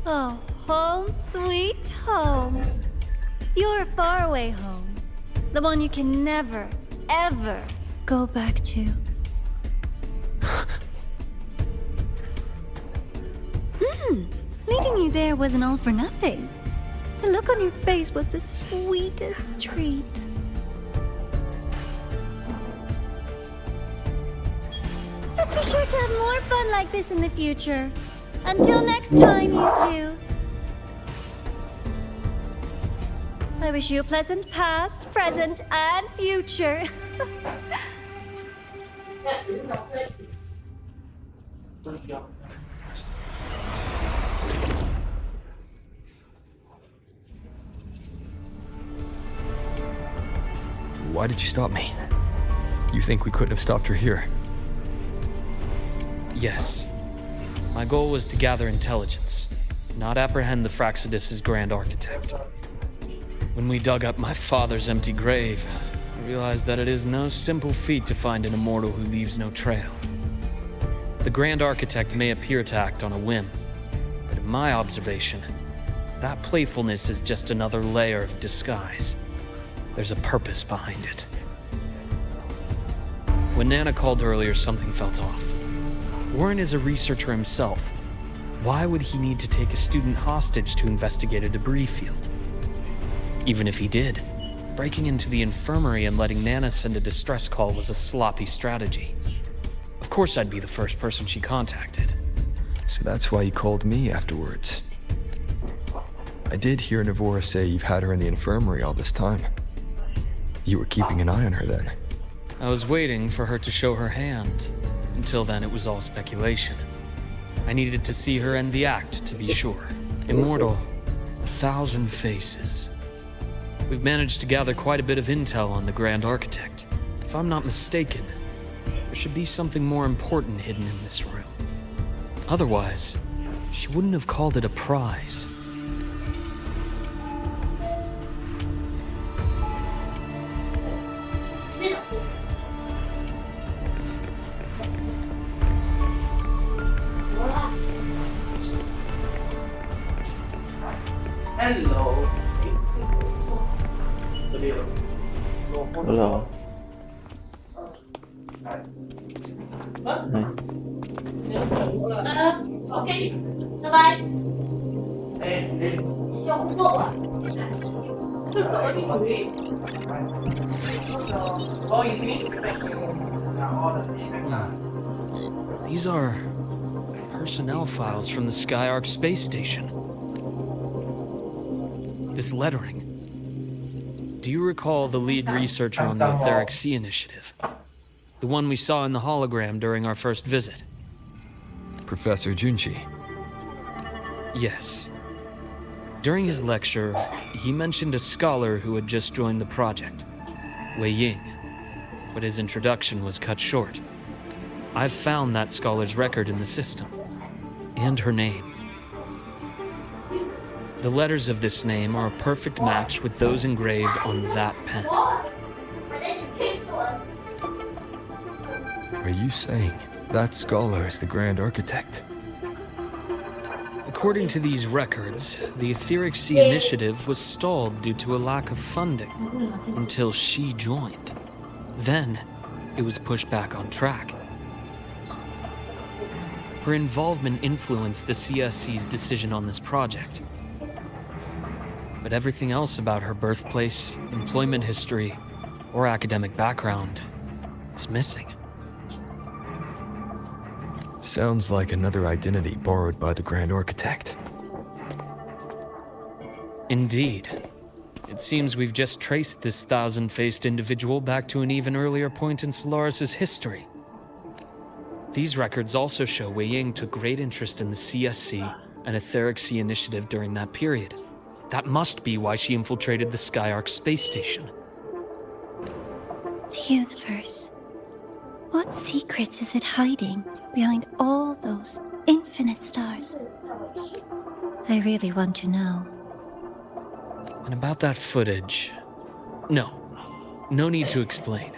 Oh, home sweet home. Your faraway home. The one you can never, ever go back to. Leading you there wasn't all for nothing. The look on your face was the sweetest treat. Let's be sure to have more fun like this in the future. Until next time, you two. I wish you a pleasant past, present, and future. Why did you stop me? You think we couldn't have stopped her here? Yes. My goal was to gather intelligence, not apprehend the Fraxidus' grand architect. When we dug up my father's empty grave, I realized that it is no simple feat to find an immortal who leaves no trail. The grand architect may appear to act on a whim, but in my observation, that playfulness is just another layer of disguise. There's a purpose behind it. When Nana called earlier, something felt off. Warren is a researcher himself. Why would he need to take a student hostage to investigate a debris field? Even if he did, breaking into the infirmary and letting Nana send a distress call was a sloppy strategy. Of course I'd be the first person she contacted. So that's why you called me afterwards. I did hear Navora say you've had her in the infirmary all this time. You were keeping an eye on her then. I was waiting for her to show her hand. Until then, it was all speculation. I needed to see her end the act, to be sure. Immortal, 1,000 faces. We've managed to gather quite a bit of intel on the Grand Architect. If I'm not mistaken, there should be something more important hidden in this room. Otherwise, she wouldn't have called it a prize. Hello. Hello. OK，拜拜。小工作啊。These are personnel files from the Skyark space station. This lettering. Do you recall the lead researcher on the Etheric Sea Initiative? The one we saw in the hologram during our first visit? Professor Junchi. Yes. During his lecture, he mentioned a scholar who had just joined the project, Wei Ying, but his introduction was cut short. I've found that scholar's record in the system, and her name. The letters of this name are a perfect match with those engraved on that pen. Are you saying that scholar is the Grand Architect? According to these records, the Etheric Sea Initiative was stalled due to a lack of funding until she joined. Then, it was pushed back on track. Her involvement influenced the CSC's decision on this project. But everything else about her birthplace, employment history, or academic background is missing. Sounds like another identity borrowed by the Grand Architect. Indeed. It seems we've just traced this thousand-faced individual back to an even earlier point in Solaris' history. These records also show Wei Ying took great interest in the CSC and Etheric Sea initiative during that period. That must be why she infiltrated the Skyark space station. The universe. What secrets is it hiding behind all those infinite stars? I really want to know. And about that footage... No need to explain.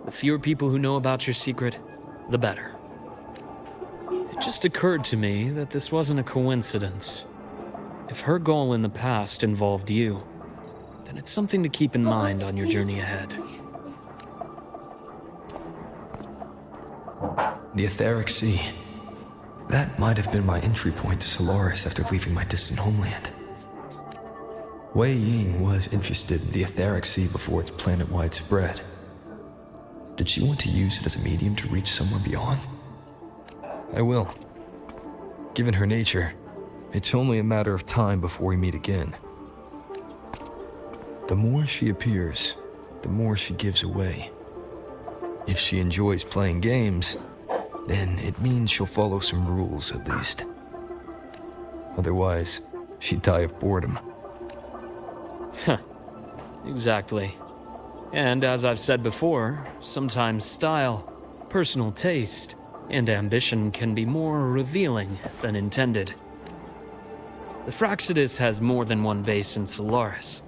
The fewer people who know about your secret, the better. It just occurred to me that this wasn't a coincidence. If her goal in the past involved you, then it's something to keep in mind on your journey ahead. The Etheric Sea. That might have been my entry point to Solaris after leaving my distant homeland. Wei Ying was interested in the Etheric Sea before its planet-wide spread. Did she want to use it as a medium to reach somewhere beyond? I will. Given her nature, it's only a matter of time before we meet again. The more she appears, the more she gives away. If she enjoys playing games, then it means she'll follow some rules at least. Otherwise, she'd die of boredom. Exactly. And as I've said before, sometimes style, personal taste, and ambition can be more revealing than intended. The Fraxidus has more than one base in Solaris,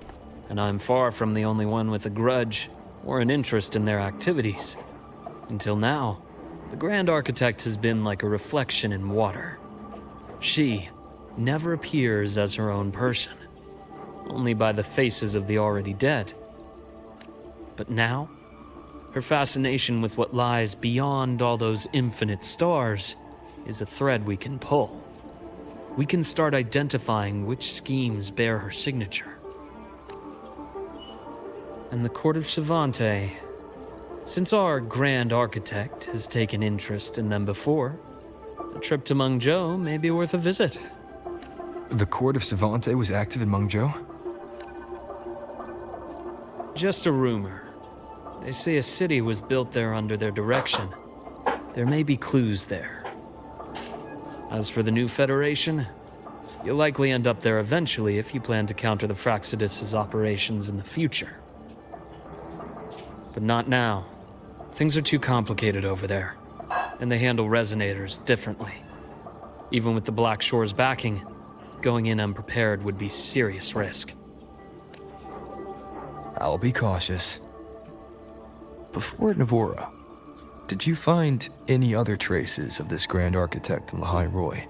and I'm far from the only one with a grudge or an interest in their activities. Until now, the Grand Architect has been like a reflection in water. She never appears as her own person, only by the faces of the already dead. But now, her fascination with what lies beyond all those infinite stars is a thread we can pull. We can start identifying which schemes bear her signature. And the Court of Savante, since our Grand Architect has taken interest in them before, a trip to Mengzhou may be worth a visit. The Court of Savante was active in Mengzhou? Just a rumor. They say a city was built there under their direction. There may be clues there. As for the new Federation, you'll likely end up there eventually if you plan to counter the Fraxidus' operations in the future. But not now. Things are too complicated over there, and they handle resonators differently. Even with the Black Shore's backing, going in unprepared would be serious risk. I'll be cautious. Before Navora, did you find any other traces of this Grand Architect in the High Roy?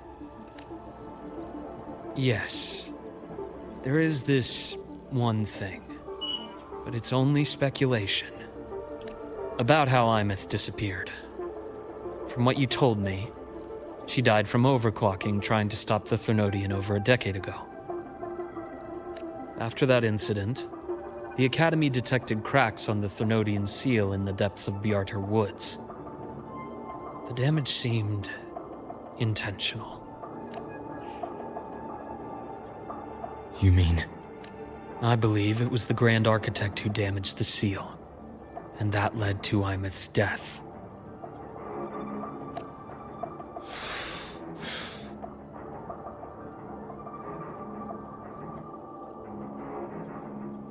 Yes. There is this one thing, but it's only speculation. About how Imeth disappeared. From what you told me, she died from overclocking trying to stop the Threnodian over a decade ago. After that incident, the Academy detected cracks on the Threnodian seal in the depths of Biarter Woods. The damage seemed intentional. You mean? I believe it was the Grand Architect who damaged the seal, and that led to Imeth's death.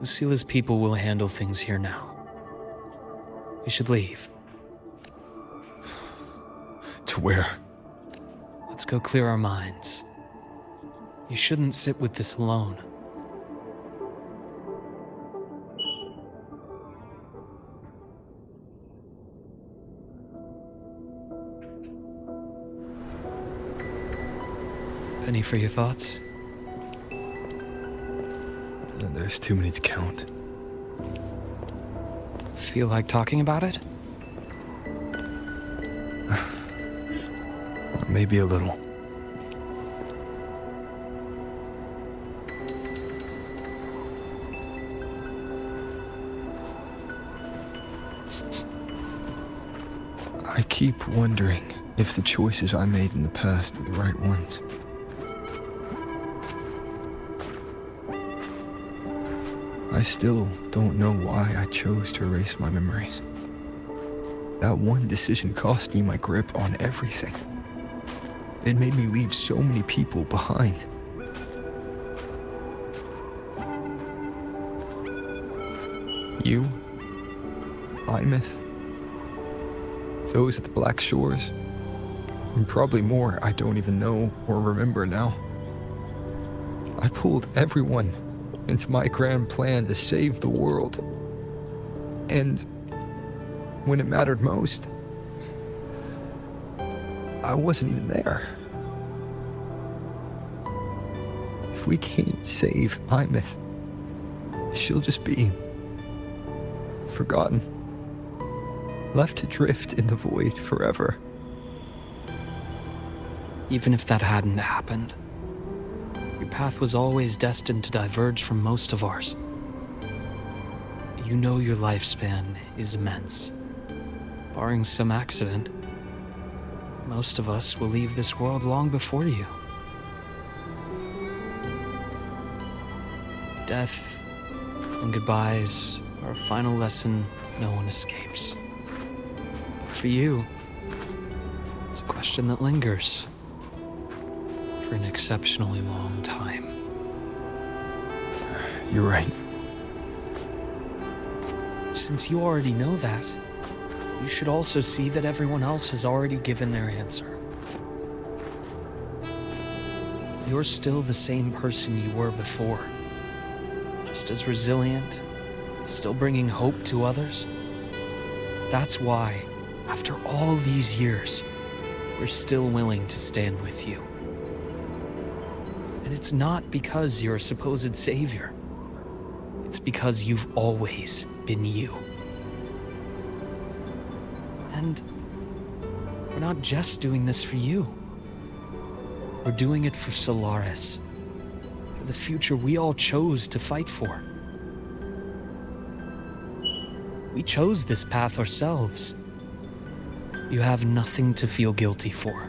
Lucila's people will handle things here now. We should leave. To where? Let's go clear our minds. You shouldn't sit with this alone. Penny for your thoughts? There's too many to count. Feel like talking about it? Maybe a little. I keep wondering if the choices I made in the past were the right ones. I still don't know why I chose to erase my memories. That one decision cost me my grip on everything. It made me leave so many people behind. You, Imeth, those at the Black Shores, and probably more I don't even know or remember now. I pulled everyone into my grand plan to save the world. And when it mattered most, I wasn't even there. If we can't save Imeth, she'll just be forgotten, left to drift in the void forever. Even if that hadn't happened, your path was always destined to diverge from most of ours. You know your lifespan is immense. Barring some accident, most of us will leave this world long before you. Death and goodbyes are a final lesson no one escapes. But for you, it's a question that lingers for an exceptionally long time. You're right. Since you already know that, you should also see that everyone else has already given their answer. You're still the same person you were before. Just as resilient, still bringing hope to others. That's why, after all these years, we're still willing to stand with you. And it's not because you're a supposed savior. It's because you've always been you. And we're not just doing this for you. We're doing it for Solaris, for the future we all chose to fight for. We chose this path ourselves. You have nothing to feel guilty for.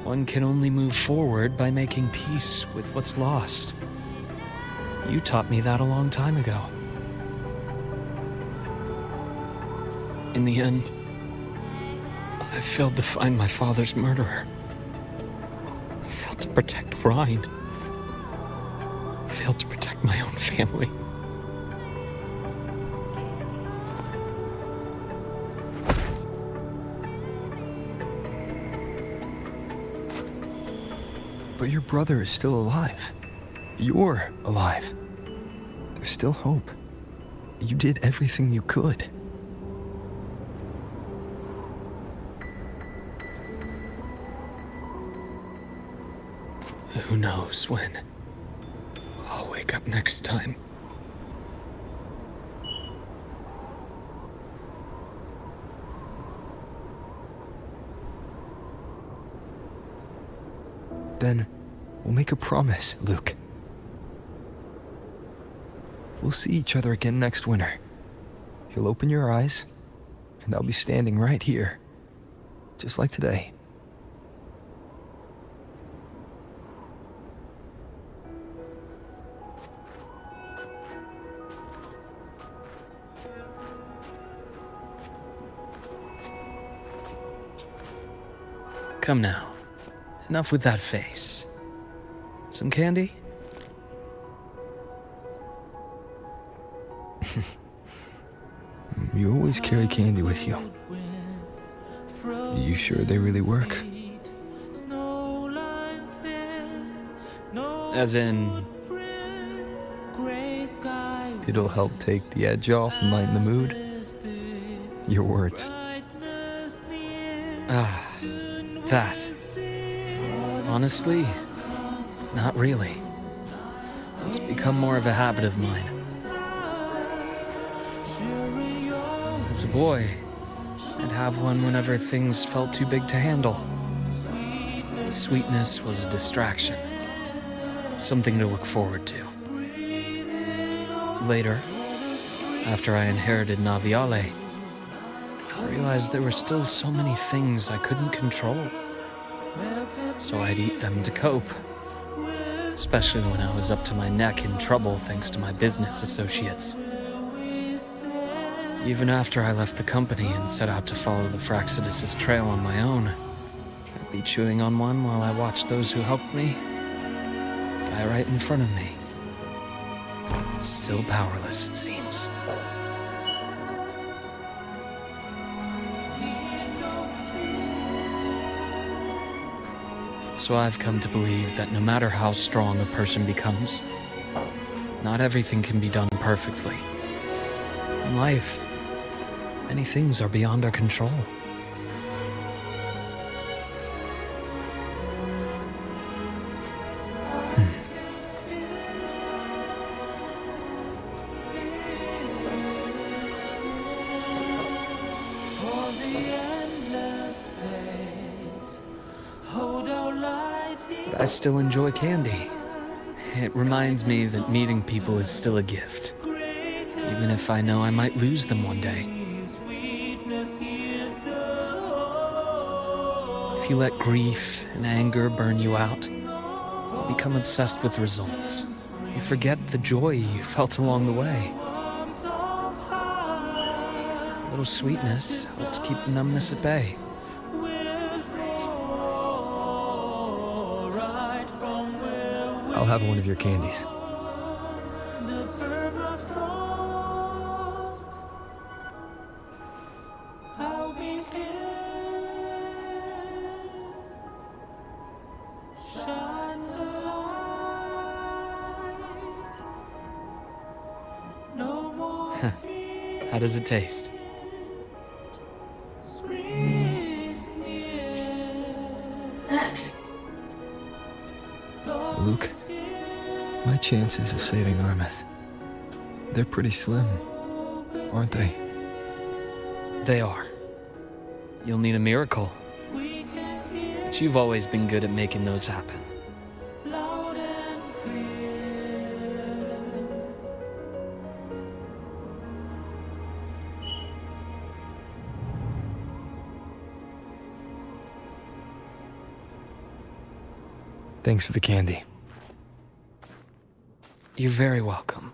One can only move forward by making peace with what's lost. You taught me that a long time ago. In the end, I failed to find my father's murderer. I failed to protect Ryan. I failed to protect my own family. But your brother is still alive. You're alive. There's still hope. You did everything you could. Who knows when I'll wake up next time. Then we'll make a promise, Luuk. We'll see each other again next winter. You'll open your eyes, and I'll be standing right here, just like today. Come now. Enough with that face. Some candy? You always carry candy with you. You sure they really work? As in... It'll help take the edge off and lighten the mood? Your words. Ah, that. Honestly, not really. It's become more of a habit of mine. As a boy, I'd have one whenever things felt too big to handle. The sweetness was a distraction, something to look forward to. Later, after I inherited Naviale, I realized there were still so many things I couldn't control. So I'd eat them to cope, especially when I was up to my neck in trouble thanks to my business associates. Even after I left the company and set out to follow the Fraxidus' trail on my own, I'd be chewing on one while I watched those who helped me die right in front of me. Still powerless, it seems. So I've come to believe that no matter how strong a person becomes, not everything can be done perfectly. In life, many things are beyond our control. But I still enjoy candy. It reminds me that meeting people is still a gift, even if I know I might lose them one day. If you let grief and anger burn you out, you become obsessed with results. You forget the joy you felt along the way. A little sweetness helps keep the numbness at bay. I'll have one of your candies. How does it taste? Luuk, my chances of saving Armeth, they're pretty slim, aren't they? They are. You'll need a miracle. But you've always been good at making those happen. Thanks for the candy. You're very welcome.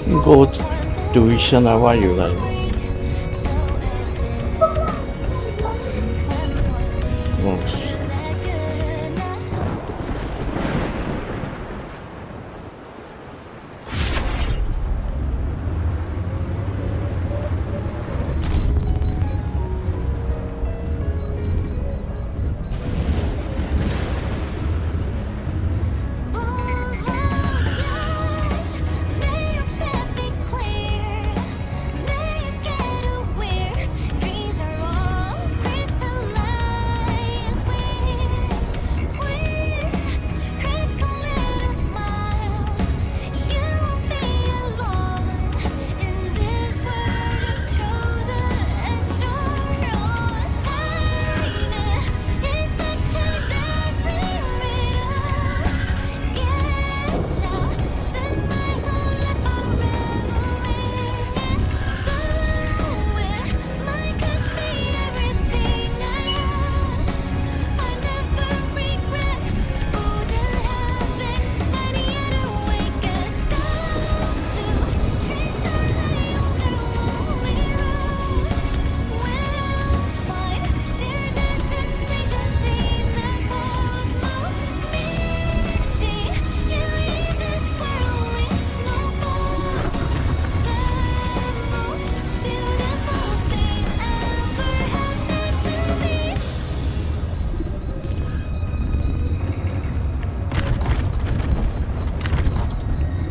Go tuition lah, why you like?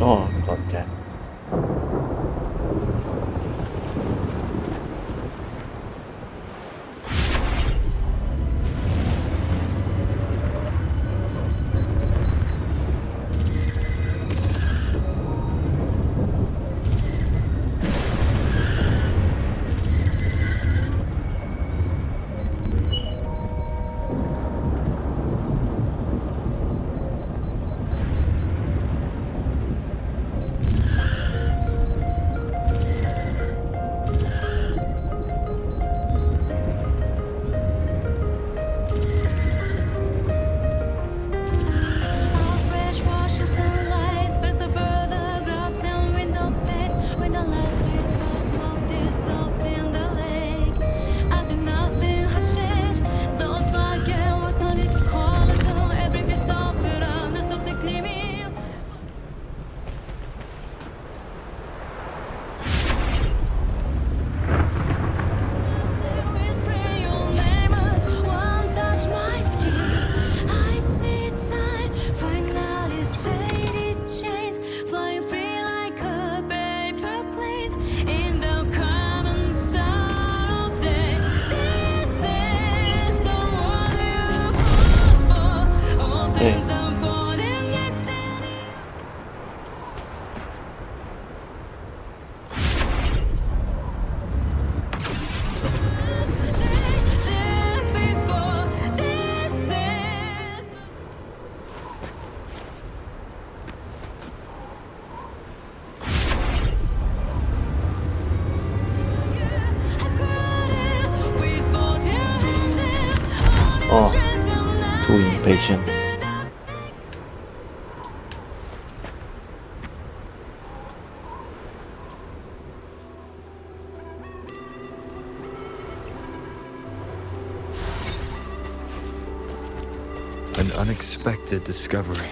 Oh, got that. Oh, too impatient. An unexpected discovery.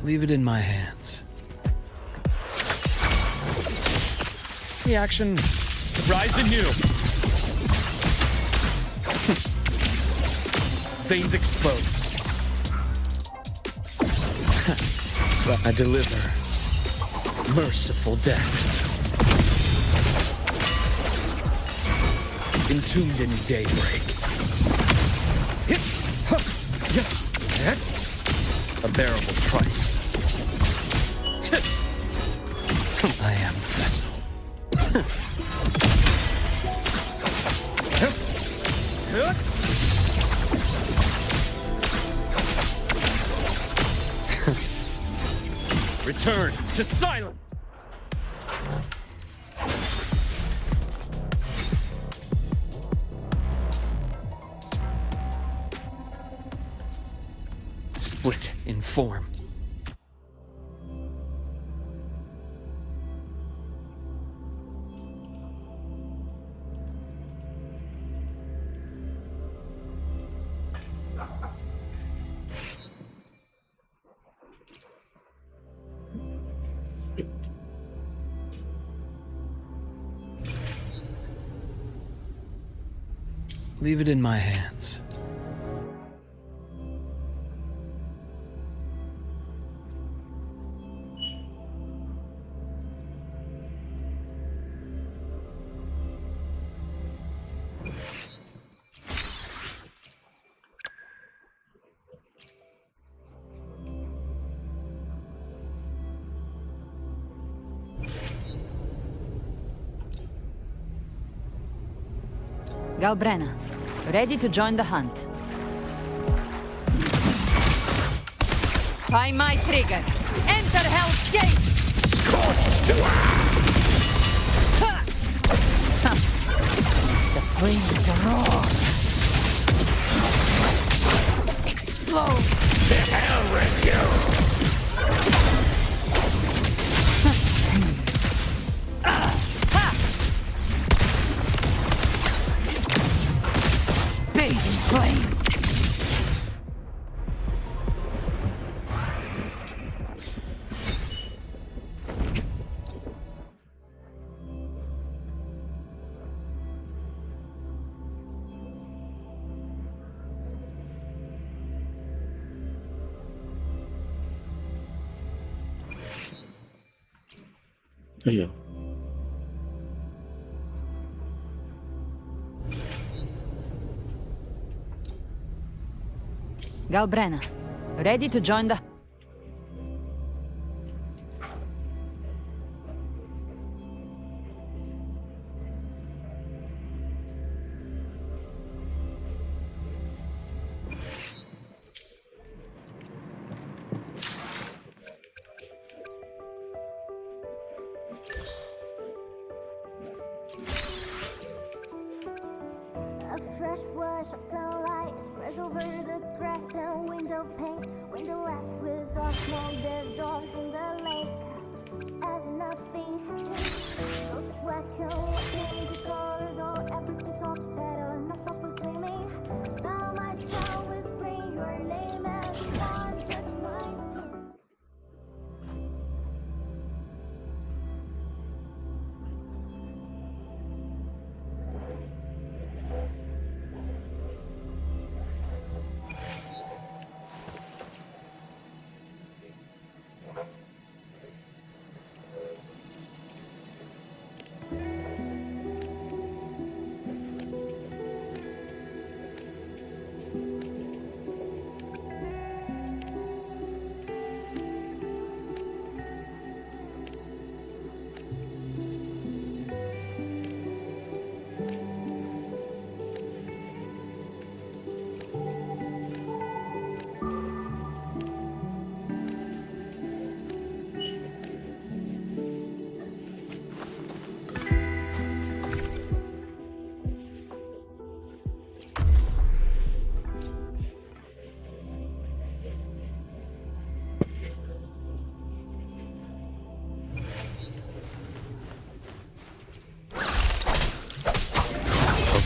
Leave it in my hands. Reaction. Rise anew. Veins exposed. I deliver merciful death. Entombed in daybreak. A bearable price. I am the vessel. Return to silence. Split in form. Leave it in my hands. Galbrena, ready to join the hunt. By my trigger, enter Hell's Gate! Scorched to The flames roar. Explode! To hell with you! Bathe in flames! Iya. Galbrena, ready to join the... A fresh flush of sunlight spreads over the grass and window pane. When the last whiz of smoke, there's dogs in the lake. As nothing happens, those black and white the colors on every piece of petal, not stop proclaiming. Now my tongue whispering your name as one touch mine.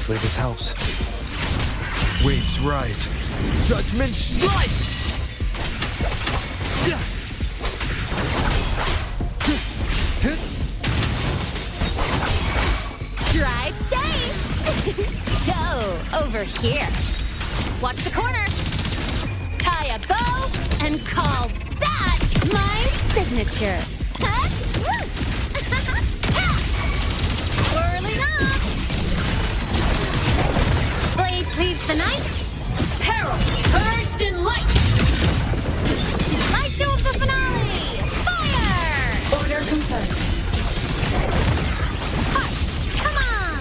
Hopefully this helps. Waves rise. Judgment strikes! Drive safe! Go over here. Watch the corner. Tie a bow and call that my signature. Whirling up. Blade cleaves the night. Peril, purged in light. Light show of the finale. Fire! Order confirmed. Come on!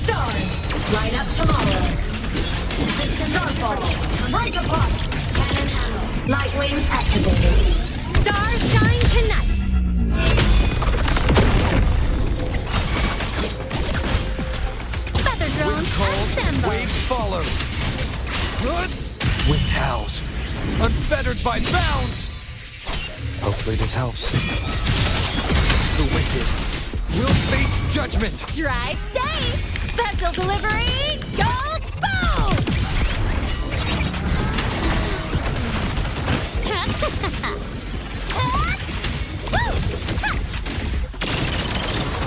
Stars, light up tomorrow. System Starfall, right apart. Cannon ammo. Light wings activated. Stars shine tonight. Feather drone assemble. Waves follow. Wind howls. Unfettered by bounds. Hopefully this helps. The wicked will face judgment. Drive safe. Special delivery. Go boom!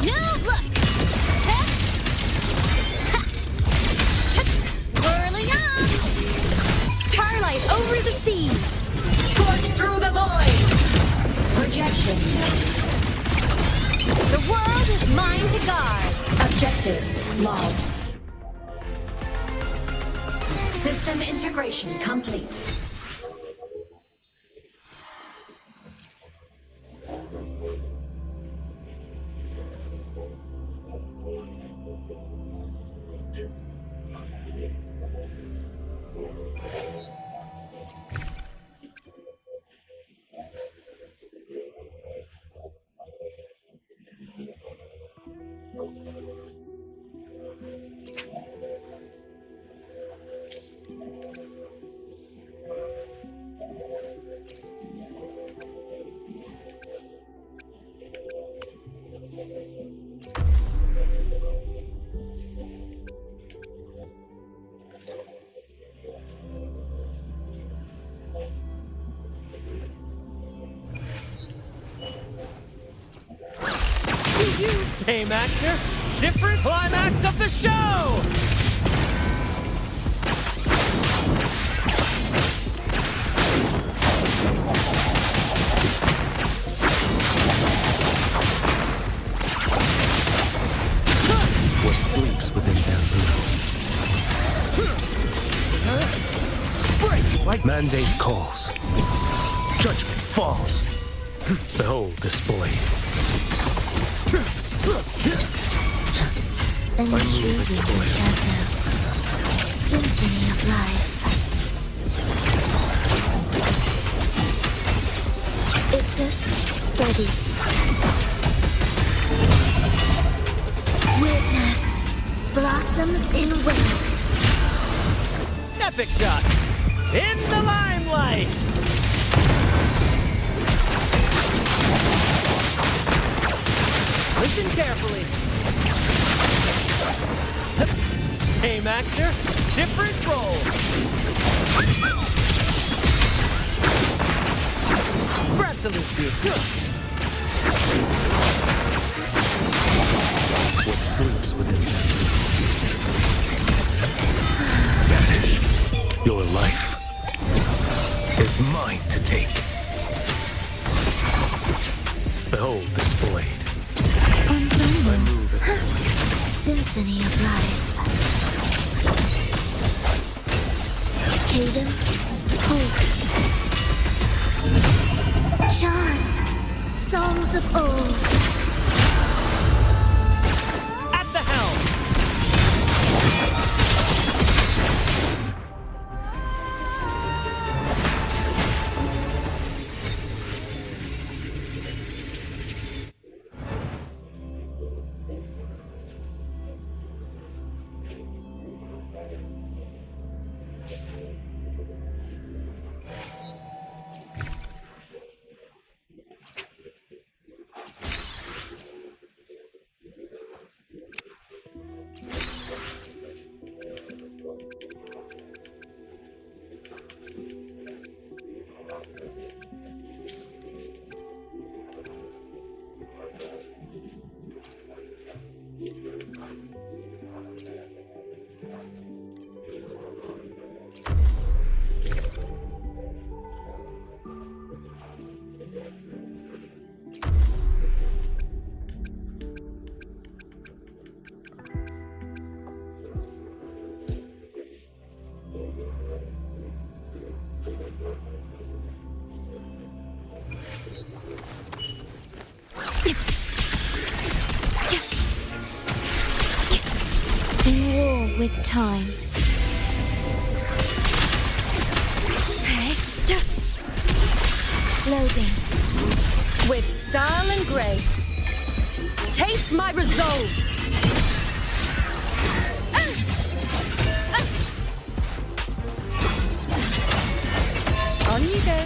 New look. Whirling up. Starlight over the seas. Scorch through the void. Projection. The world is mine to guard. Objective logged. System integration complete. Same actor, different climax of the show! What sleeps within bamboo? Break like mandate calls. Judgment falls. Behold this blade. An intriguing concerto. Symphony of life. Ictus, Freddy. Witness. Blossoms in wind. Epic shot! In the limelight! Listen carefully. Same actor, different role. Brad salutes you. What sleeps within bamboo? Vanish. Your life is mine to take. Behold this blade. Ensemble. Symphony of life. Cadence, hope. Chant, songs of old. At the helm. with time. Loading. With style and grace. Taste my resolve. On you go.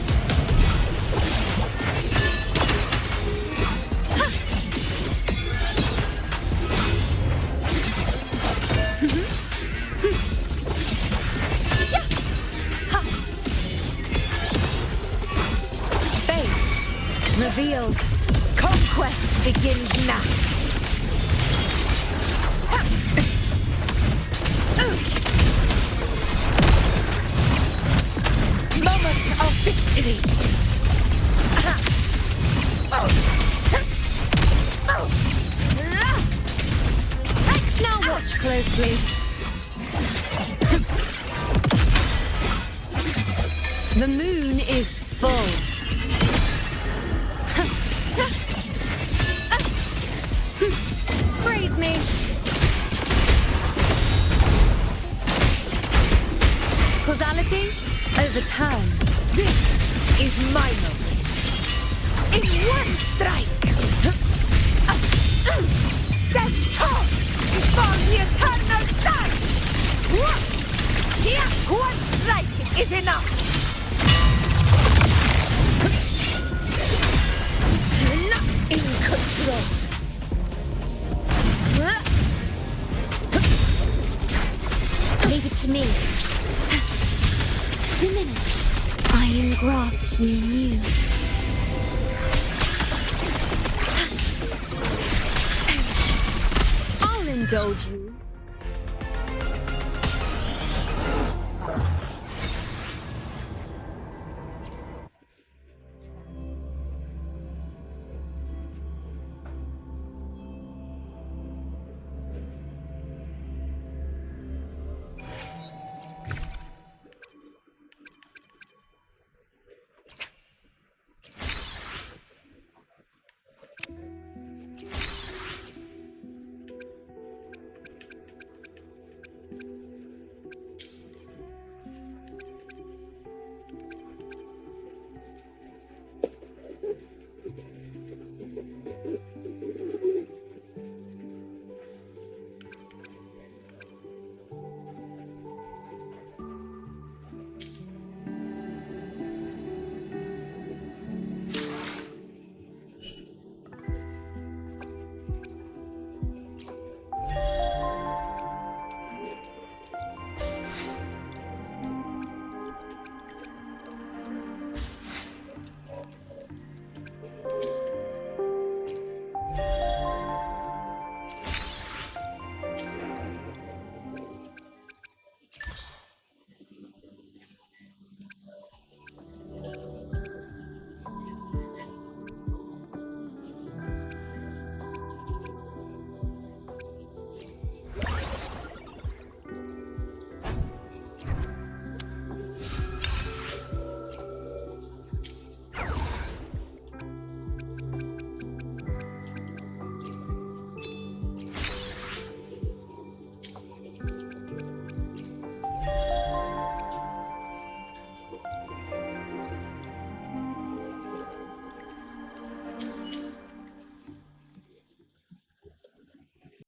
Revealed. Conquest begins now. Moment of victory. Now watch closely. The moon is full. Praise me. Causality overturned. This is my moment. In one strike. Stand tall before the eternal sun. Here, one strike is enough. Not in control. Leave it to me. Diminish. I engraft you new. I'll indulge you.